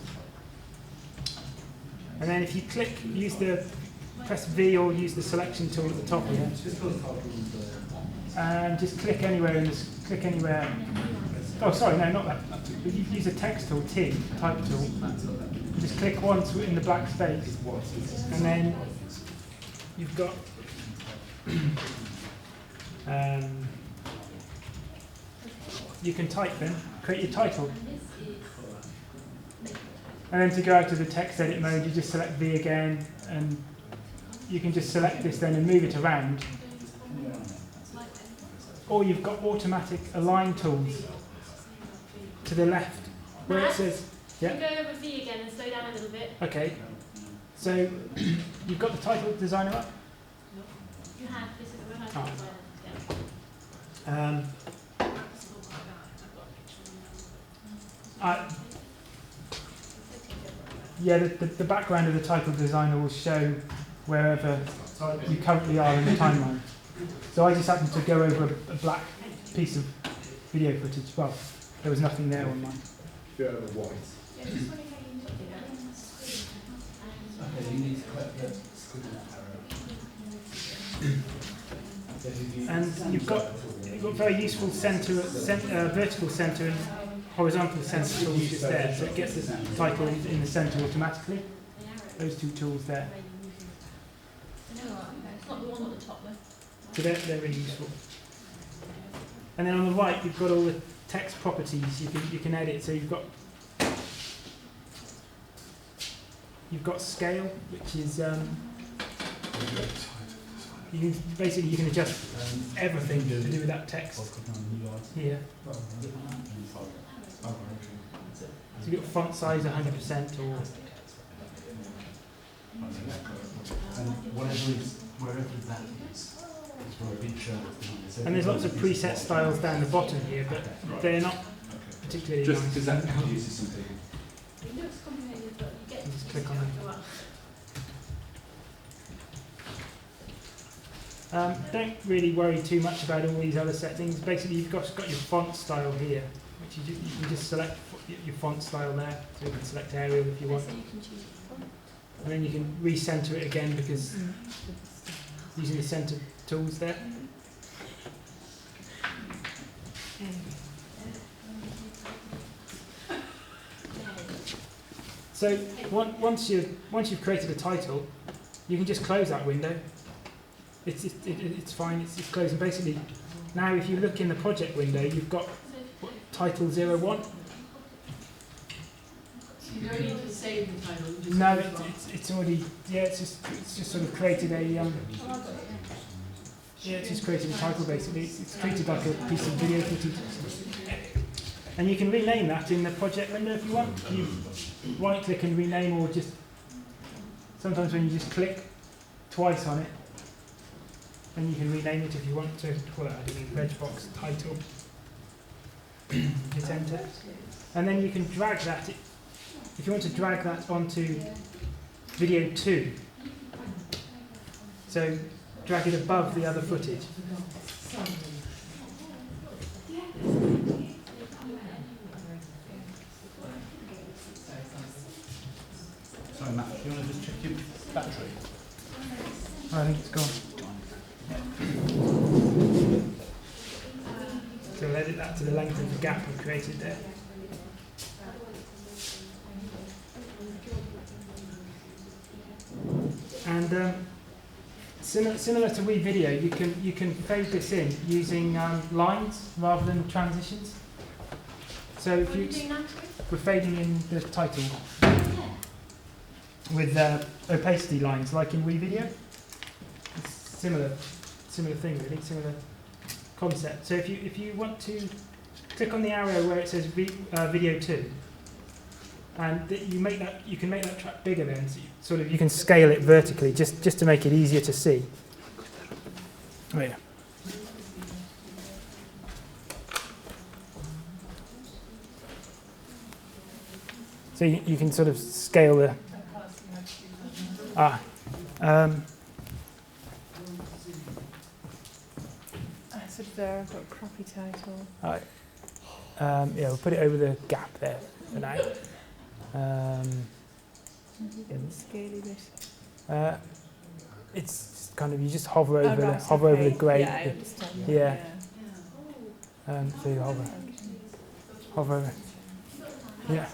And then if you press V or use the selection tool at the top here, and just click anywhere oh sorry, no, not that. You use a text tool, T, type tool. Just click once in the black space, and then you've got you can type in, create your title. And then to go out to the text edit mode, you just select V again, and you can just select this then and move it around. Or you've got automatic align tools to the left, where it says, yeah. You can go over V again and slow down a little bit. Okay. So you've got the title designer up? You have, this is the title designer. Yeah. The background of the title designer will show wherever you currently are in the timeline. So I just happened to go over a black piece of video footage. Well, there was nothing there on mine. White. And you've got very useful vertical centre and horizontal centre tools just there, so it gets the title in the centre automatically. Those two tools there. It's not the one at the top though. So they're really useful. And then on the right, you've got all the text properties you can edit. So you've got scale, which is you can adjust everything to do with that text here. So you've got font size 100% or. And wherever that is where a picture. And there's lots of preset styles down the bottom here, but they're not particularly Just nice. because that confuses some people. It looks complicated, but you get Just click on it. Don't really worry too much about all these other settings. Basically, you've got your font style here, which you can just select your font style there. So you can select Arial if you want. So you can choose your font. And then you can recenter it again because using the center tools there. So once you've created a title, you can just close that window. It's fine. It's closed. And basically, now if you look in the project window, you've got title 01. You don't need to save the title. You just No, leave it on. it's already it's just sort of created a it's just created a title basically. It's treated like a piece of video footage. And you can rename that in the project window if you want. You right click and rename, or just sometimes when you just click twice on it, and you can rename it if you want to. Well, I don't know, regbox title. Hit enter, and then you can drag that. if you want to drag that onto video 2, so drag it above the other footage. Sorry, Matt, do you want to just check your battery? I think it's gone. So we'll edit that to the length of the gap we created there. And similar to WeVideo, you can fade this in using lines rather than transitions. So if we're fading in the title with opacity lines, like in WeVideo. It's similar thing really, similar concept. So if you want to click on the arrow where it says video 2, and you can make that track bigger then, so you can scale it vertically just to make it easier to see. Oh yeah. So you can sort of scale the So there, I've got a crappy title. yeah, we'll put it over the gap there for now. Scaly bit. It's just kind of, you just hover over over the grey. Yeah, I understand that. Yeah. So you hover over. Yeah.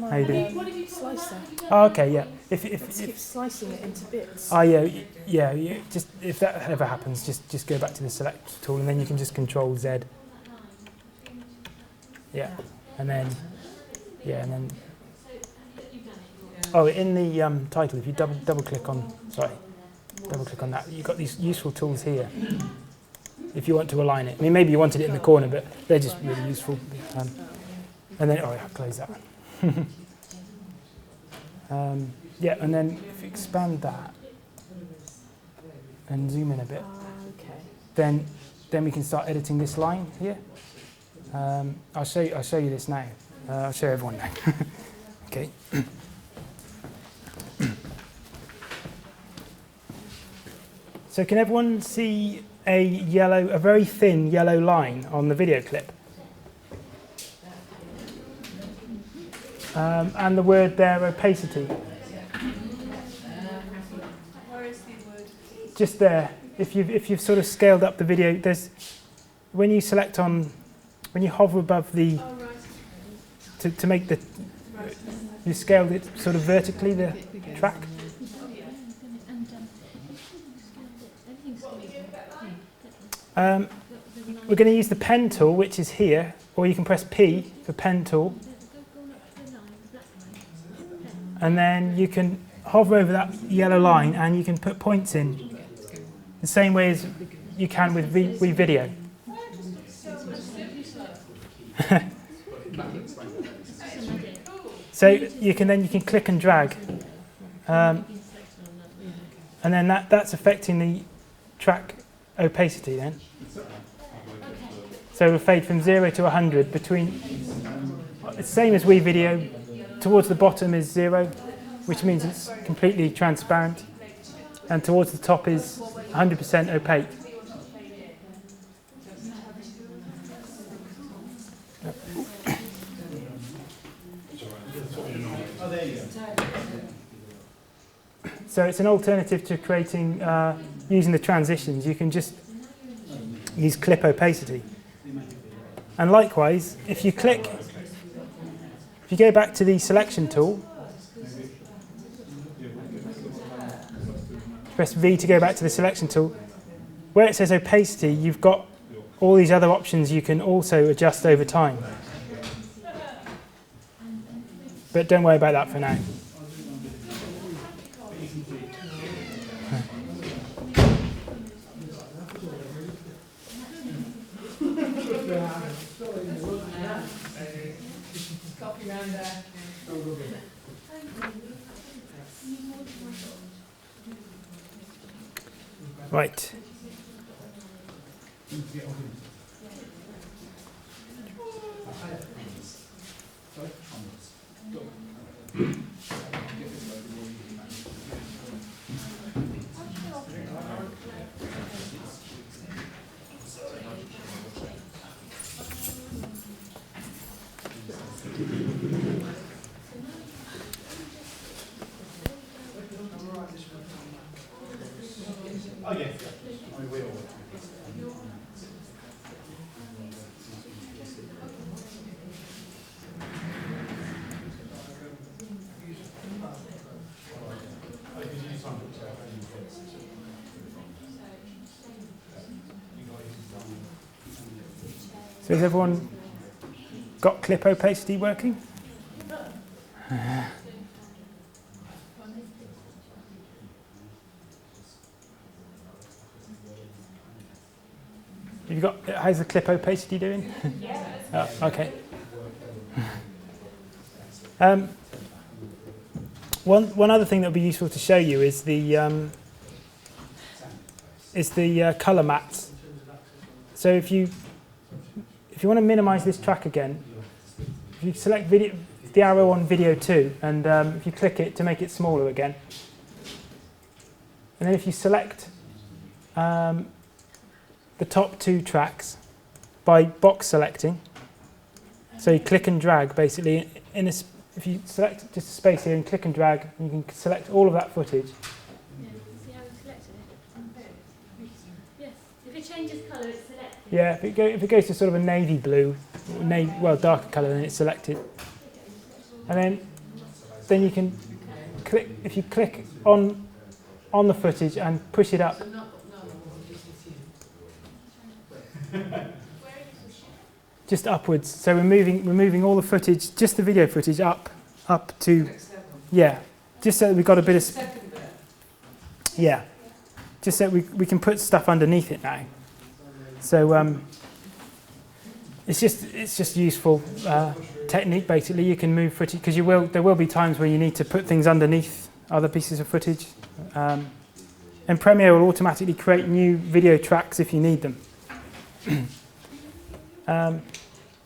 How you doing? Slice that. Oh, okay, yeah. If Keep slicing it into bits. yeah. You just, if that ever happens, just go back to the select tool, and then you can just Control Z. Yeah, and then oh, in the title, if you double click on that, you've got these useful tools here. If you want to align it, I mean, maybe you wanted it in the corner, but they're just really useful. And then, close that one. Yeah, and then if you expand that and zoom in a bit, then we can start editing this line here. I'll show you this now. I'll show everyone now. Okay. So can everyone see a very thin yellow line on the video clip? And the word there, opacity. Where is the word? Just there. If you've sort of scaled up the video, when you hover above the to make the you scaled it sort of vertically, the track. We're going to use the pen tool, which is here, or you can press P for pen tool. And then you can hover over that yellow line and you can put points in the same way as you can with WeVideo. So you can click and drag, and then that's affecting the track opacity then. So we'll fade from 0 to 100 between. It's the same as WeVideo. Towards the bottom is 0, which means it's completely transparent, and towards the top is 100% opaque. So it's an alternative to creating, using the transitions. You can just use clip opacity. And likewise, if you go back to the selection tool, press V to go back to the selection tool, where it says opacity, you've got all these other options you can also adjust over time. But don't worry about that for now. Right. Sorry? Oh yeah. I mean, we all. So has everyone got clip opacity working? You've got, how's the clip opacity doing? Oh, okay. One other thing that would be useful to show you is the color mats. So if you want to minimize this track again, if you select video, the arrow on video 2, and if you click it to make it smaller again, and then if you select the top 2 tracks by box selecting, so you click and drag basically, if you select just a space here and click and drag, you can select all of that footage. Yeah, see how we selected it? Yes, if it changes colour, it's selected. Yeah, if it goes to sort of a navy blue, well, darker colour, then it's selected. And then you can click, if you click on the footage and push it up. Just upwards. So we're moving all the footage, just the video footage, up to, yeah, just so that we've got a bit of, yeah, just so we can put stuff underneath it now. So it's just useful technique basically. You can move footage because there will be times where you need to put things underneath other pieces of footage, and Premiere will automatically create new video tracks if you need them.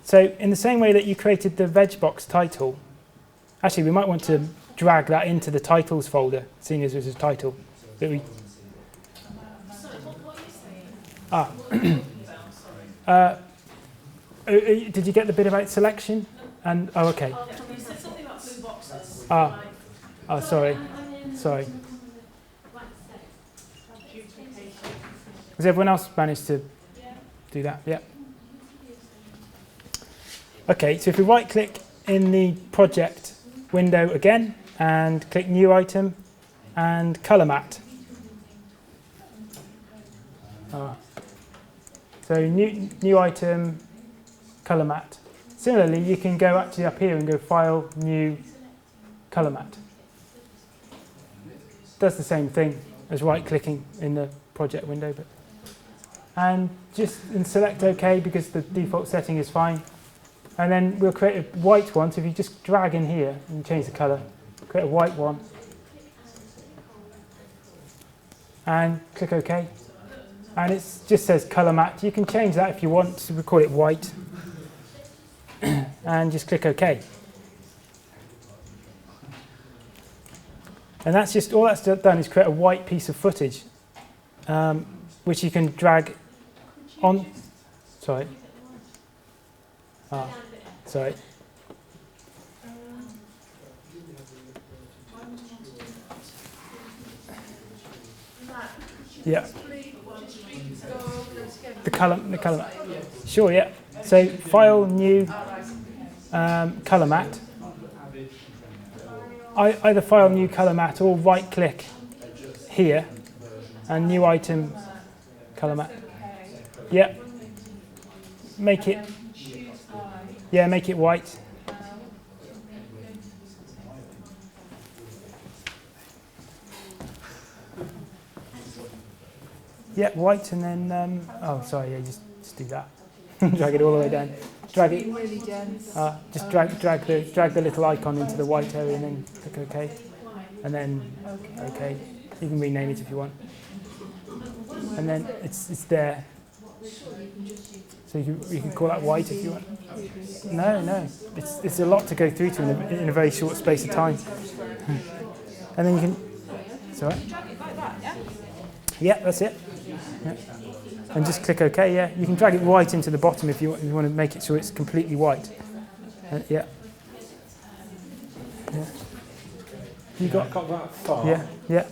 So in the same way that you created the vegbox title, actually we might want to drag that into the titles folder, seeing as there's a title. That we, Sorry, what are you saying? did you get the bit about selection? And oh, okay. You said something about blue boxes. Oh, sorry. Has everyone else managed to do that? Yeah. Okay, so if we right click in the project window again and click new item and color mat. So new item, color mat. Similarly, you can go actually up here and go file, new, color mat. Does the same thing as right clicking in the project window, and select OK because the default setting is fine. And then we'll create a white one. So if you just drag in here and change the color, create a white one, and click OK. And it just says color mat. You can change that if you want. So we call it white, and just click OK. And that's just all that's done is create a white piece of footage, which you can drag on. Sorry. Sorry. Yeah. The color. Sure. Yeah. So file, new, color mat. Either file, new, color mat, or right click here and new item, color mat. Yeah. Make it white. Yeah, white, and then oh, sorry, yeah, just do that. Drag it all the way down. Drag it. Really dense. Just drag the little icon into the white area, and then click OK, and then OK. You can rename it if you want, and then it's there. So you can call that white if you want. No, it's a lot to go through to in a very short space of time. And then you can. Sorry. Yeah, that's it. Yeah. And just click OK. Yeah, you can drag it right into the bottom if you want to make it so it's completely white. Yeah. Yeah. You got that far. Yeah.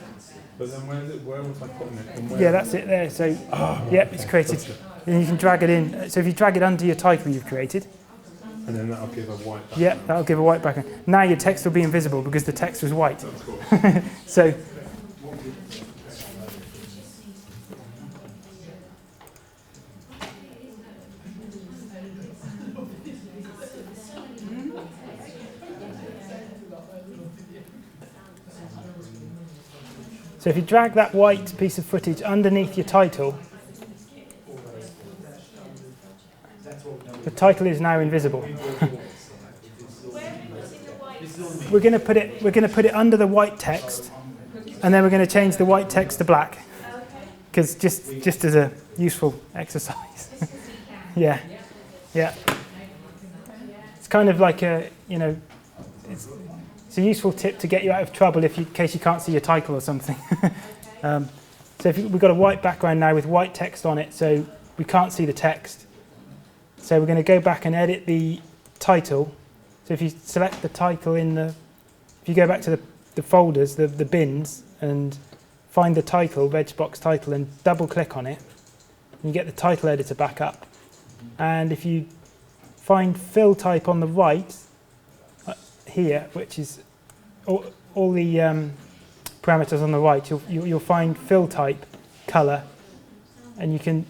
But then where was I putting it? And where Yeah, that's it there. So, yep, it's created. And you can drag it in. So if you drag it under your title you've created, and then that'll give a white background. yeah, that'll give a white background. Now your text will be invisible because the text was white. So, so if you drag that white piece of footage underneath your title, the title is now invisible. We're going to put it under the white text, and then we're going to change the white text to black, because just as a useful exercise. Yeah. It's kind of like a it's a useful tip to get you out of trouble in case you can't see your title or something. So we've got a white background now with white text on it, so we can't see the text. So we're going to go back and edit the title. So if you select the title if you go back to the folders, the bins, and find the title, regbox title, and double click on it, you get the title editor back up. And if you find fill type on the right, here, which is all the parameters on the right, you'll find fill type, color, and you can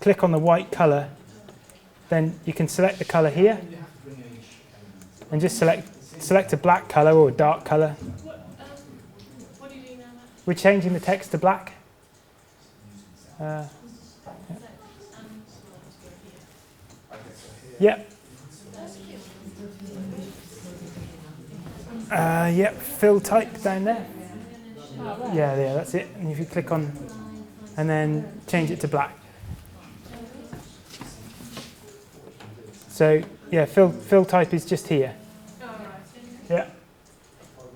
click on the white color. Then you can select the color here, and just select a black color or a dark color. What are you doing now, Matt? We're changing the text to black. Yep. Yep, fill type down there. Yeah, that's it. And if you click on, and then change it to black. So yeah, fill type is just here. Oh, right. Yeah, Oh,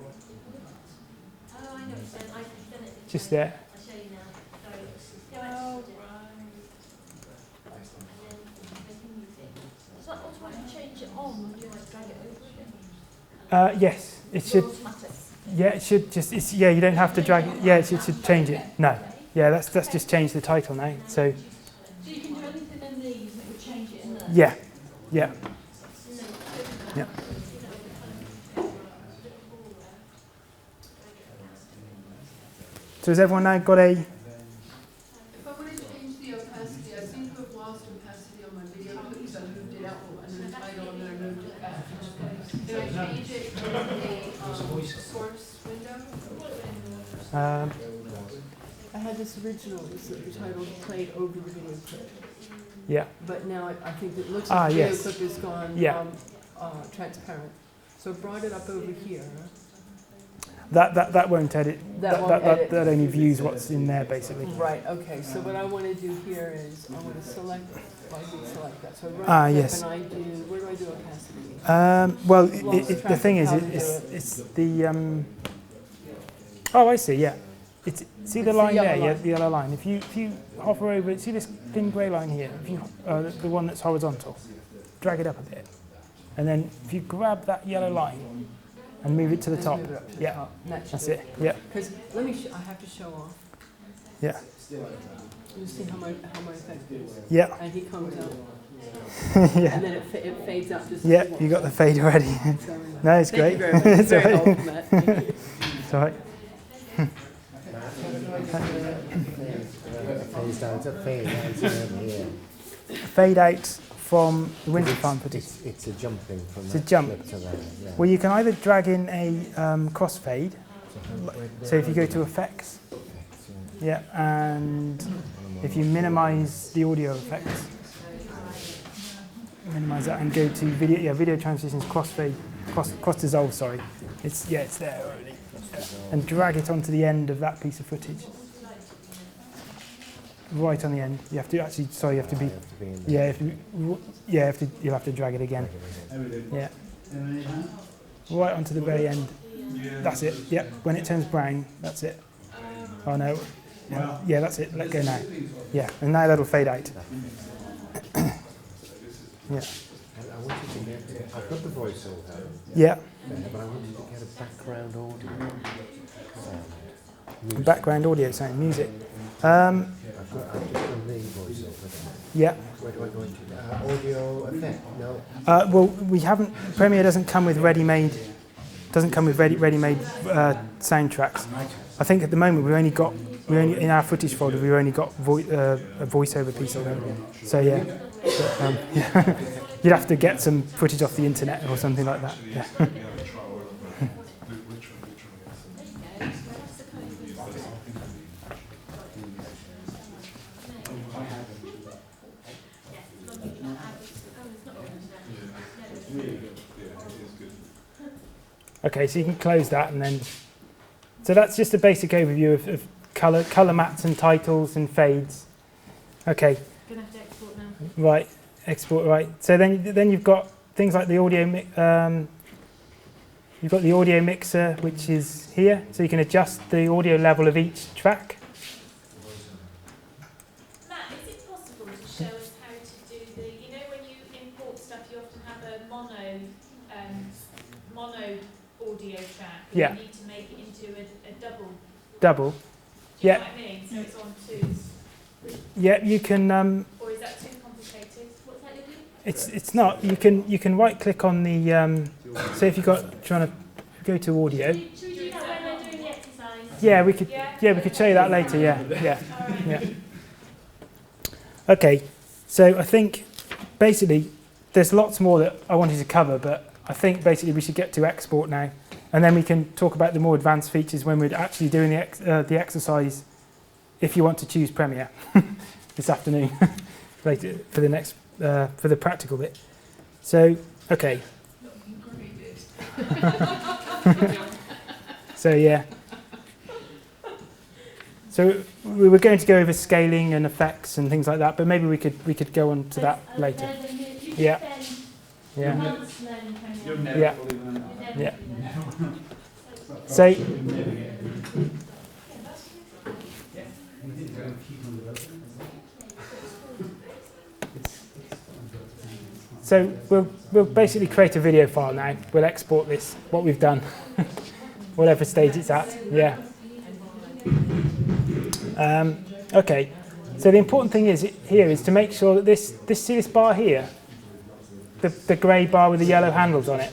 I know what you're saying. I can send it. just there. I'll show you now. Sorry. Go back to it. Does that automatically change it on when you like drag it over again? Yes, it should. Automatic. Yeah, it should just. You don't have to drag it. Yeah, it should change it. No. Yeah, that's just changed the title now. So. So you can do anything in these that would change it in there? Yeah. Yeah. Yeah. So has everyone now got a? If I want to change the opacity, I seem to have lost opacity on my video because I moved it out and then title and then I moved it back. Can I change it in a source window? I had this original, the title played over the video clip. Yeah. But now I think it looks like the video clip is gone transparent. So I brought it up over here. That won't edit. That only views what's in there basically. Right. Okay. So what I want to do here is I want to select. I did select that. So right clip yes. and I do. Where do I do opacity? Well, the thing is, it's the. Oh, I see. Yeah. See the line there? Yeah, the yellow line. If you hover over it, see this thin grey line here? If you the one that's horizontal, drag it up a bit, and then if you grab that yellow line and move it to the top. Yeah, that's it. Yeah. Because I have to show off. Yeah. You see how my effect is. Yeah. And he comes out. Yeah. And then it fades out just. Yeah, you got the fade already. No, it's great. Thank you very much. It's very helpful, Matt. Thank you. It's all right. Fade out from the winter farm footage. It's a jumping from it's a jump. To there, yeah. Well, you can either drag in a crossfade. So if you go to effects, yeah, and if you minimise the audio effects, minimise that and go to video. Yeah, video transitions, crossfade, cross dissolve. Sorry, it's there already. And drag it onto the end of that piece of footage. Right on the end. You have to actually. Sorry, you have to be. You'll have to drag it again. Yeah. Right onto the very end. That's it. Yep. When it turns brown, that's it. Oh no. Yeah, that's it. Let go now. Yeah, and now that'll fade out. Yeah. I wanted to get. I've got the voiceover. Yeah. But I wanted to get a background audio sound. Background audio sound, music. I've just done the voiceover. Yeah. Where do I go into that? Audio effect? No. Well, we haven't. Premiere doesn't come with ready-made. Doesn't come with ready-made soundtracks. I think at the moment we only in our footage folder we've only got a voiceover piece of it. So yeah, but, you'd have to get some footage off the internet or something like that. Yeah. Okay, so you can close that, and then so that's just a basic overview of color mats and titles and fades. Okay. Gonna have to export now. Right, export. Right. So then you've got things like the audio. You've got the audio mixer, which is here, so you can adjust the audio level of each track. Matt, is it possible to show us how to do the? You know, when you import stuff, you often have a mono audio track. And Yeah. You need to make it into a double. Double. Do you Yeah. know what I mean? So it's on twos. Yeah, you can. Or is that too complicated? What's that you do? It's not. You can right click on the. So if you've got trying to go to audio. Should we do that when we're doing the exercise? Yeah, we could. Yeah, we could show you that later. Yeah, yeah, yeah. Okay, so I think basically there's lots more that I wanted to cover, but I think basically we should get to export now, and then we can talk about the more advanced features when we're actually doing the exercise. If you want to choose Premiere this afternoon, later for the next for the practical bit. So okay. So yeah. So we were going to go over scaling and effects and things like that, but maybe we could go on to that later. Yeah. Yeah. Yeah. Yeah. So we'll basically create a video file now. We'll export this, what we've done, whatever stage it's at. Yeah. Okay. So the important thing is here is to make sure that see this bar here, the grey bar with the yellow handles on it.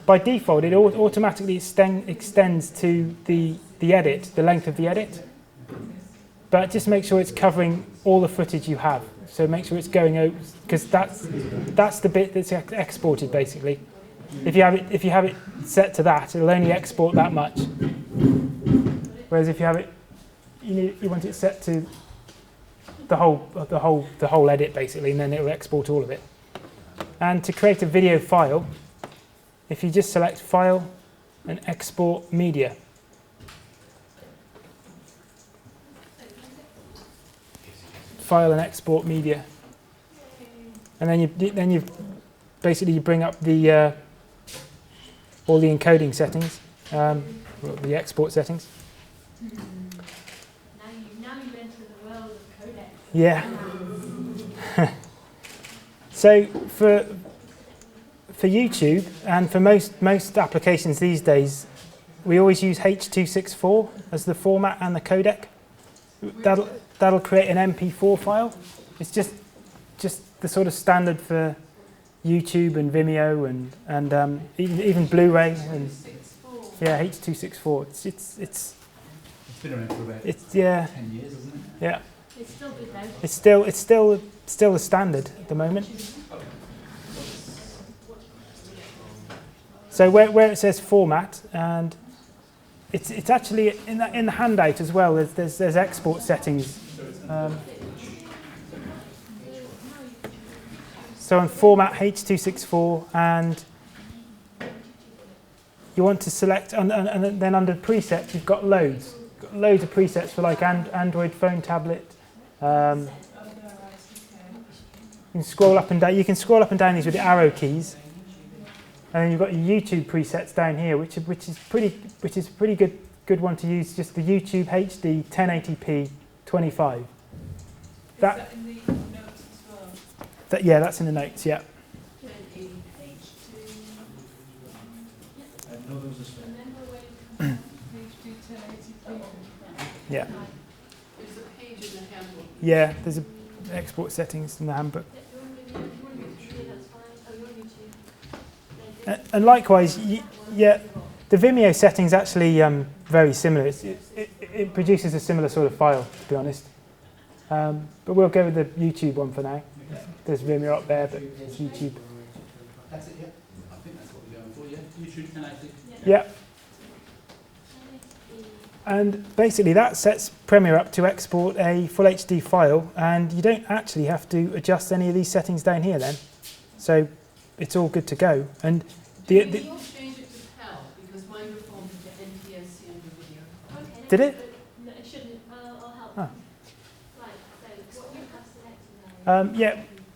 By default, it automatically extends to the edit, the length of the edit. But just make sure it's covering all the footage you have. So make sure it's going over, because that's the bit that's exported basically. If you have it set to that, it'll only export that much. Whereas if you have it, you want it set to the whole edit basically, and then it will export all of it. And to create a video file, if you just select File and Export Media. File and Export Media. And then you basically bring up the all the encoding settings, the export settings. Now you enter the world of codec. Yeah. So for YouTube and for most applications these days, we always use H.264 as the format and the codec. That'll create an MP4 file. It's just the sort of standard for YouTube and Vimeo and even Blu-ray and yeah, H.264. It's been around for about 10 years, isn't it? It's Yeah. still good though. It's still the standard at the moment. So where it says format, and it's actually in the handout as well. There's export settings. So on format H.264, and you want to select, and then under presets you've got loads of presets for like Android phone, tablet. You can scroll up and down. You can scroll up and down these with the arrow keys, and then you've got your YouTube presets down here, which is a pretty good one to use. Just the YouTube HD 1080p 25. That in the notes as well? Yeah, that's in the notes. Yeah. HD 1080p. Yeah. There's a page in the handbook. Yeah, there's a export settings in the handbook. And likewise, yeah, the Vimeo settings actually very similar. It produces a similar sort of file, to be honest. But we'll go with the YouTube one for now. There's Vimeo up there, but it's YouTube. That's it, yeah. I think that's what we're going for, yeah. YouTube 1080. Yeah. And basically that sets Premiere up to export a full HD file, and you don't actually have to adjust any of these settings down here then. So it's all good to go. And Can you change it to PAL, because mine reformed to NTSC under video. Okay, did it? No, it shouldn't. I'll help. Oh. Right, so what you have selected now. Yeah,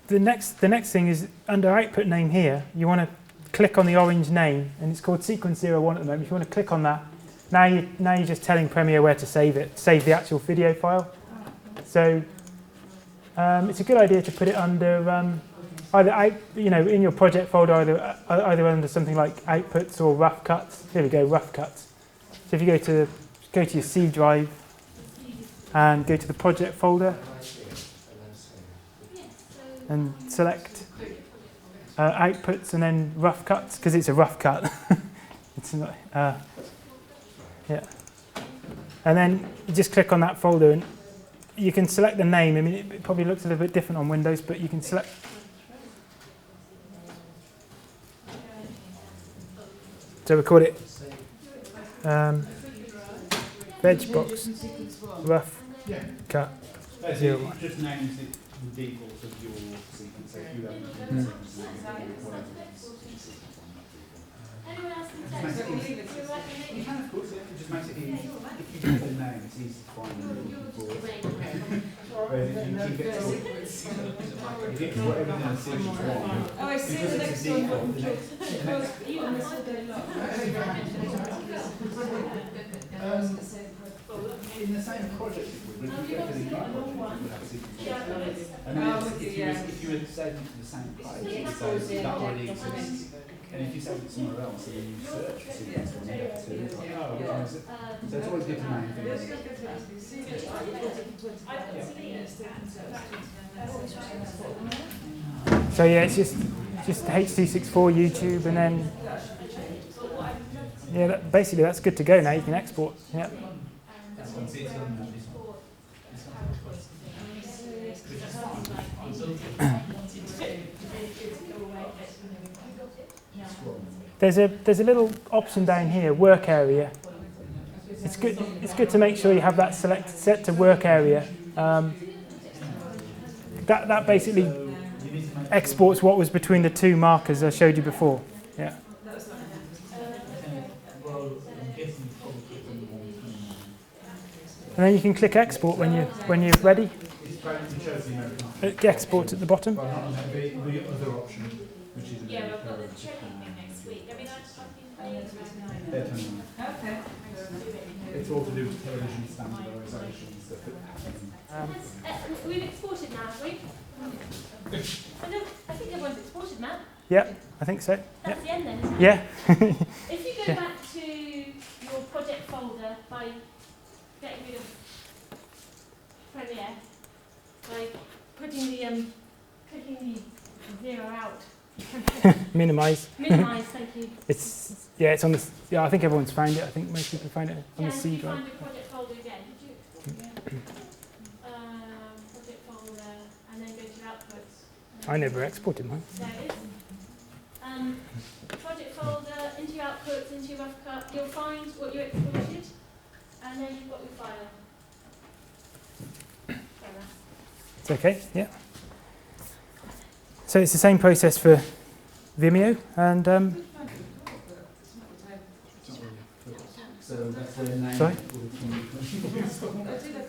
the next thing is under output name here, you want to click on the orange name, and it's called sequence 01 at the moment. If you want to click on that, now you're just telling Premiere where to save it, save the actual video file. So it's a good idea to put it under either in your project folder, either under something like outputs or rough cuts. Here we go, rough cuts. So if you go to your C drive and go to the project folder and select outputs and then rough cuts, because it's a rough cut. It's not. Yeah, and then you just click on that folder and you can select the name. I mean, it probably looks a little bit different on Windows, but you can select. So we call it veg box rough cut 01. Just names the default of your sequence. So if you have Anyone else can text? You can, of course, it just makes it easy. If you give the name, it's easy to find what you're looking for. Whereas if you keep it to if you put everything on sequence 1, Oh, I see the next one. in the same project, if you have sequence 1, and then if you were saving to the same place, so that already exists. And if you save it somewhere else, and then you search for sequence 1, you get 2. It's like, oh, yeah, so it's always good to name things. So yeah, it's just H264 YouTube, and then yeah, basically that's good to go now. You can export. Yeah. There's a little option down here, work area. It's good to make sure you have that set to work area. That basically exports what was between the two markers I showed you before. Yeah. And then you can click export when you're ready. It exports at the bottom. The other option, which is Yeah, I've got the training thing next week. I mean, I've been Okay. it's all to do with television standardisation stuff that happens. we've exported now, have we? I think everyone's exported now. Yeah, I think so. That's the end then, isn't it? Yeah. If you go Yeah. back to your project folder by getting rid of Premiere, by putting the clicking the 0 out. Minimise. Minimise, thank you. It's on the. Yeah, I think everyone's found it. I think most people found it on the C Can you drive. find your project folder again? Did you? Project folder, and then go to outputs. I never exported mine. There it is. Project folder, into your outputs, into your rough cut. You'll find what you exported, and then you've got your file. It's okay. Yeah. So it's the same process for Vimeo, and So that's where the name sorry? will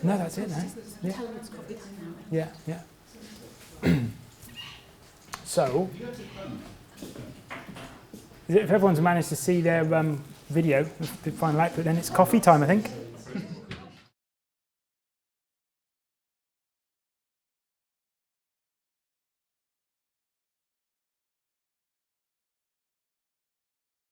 No, that's it now. Yeah. Yeah, yeah. So, if everyone's managed to see their video, the final output, then it's coffee time, I think.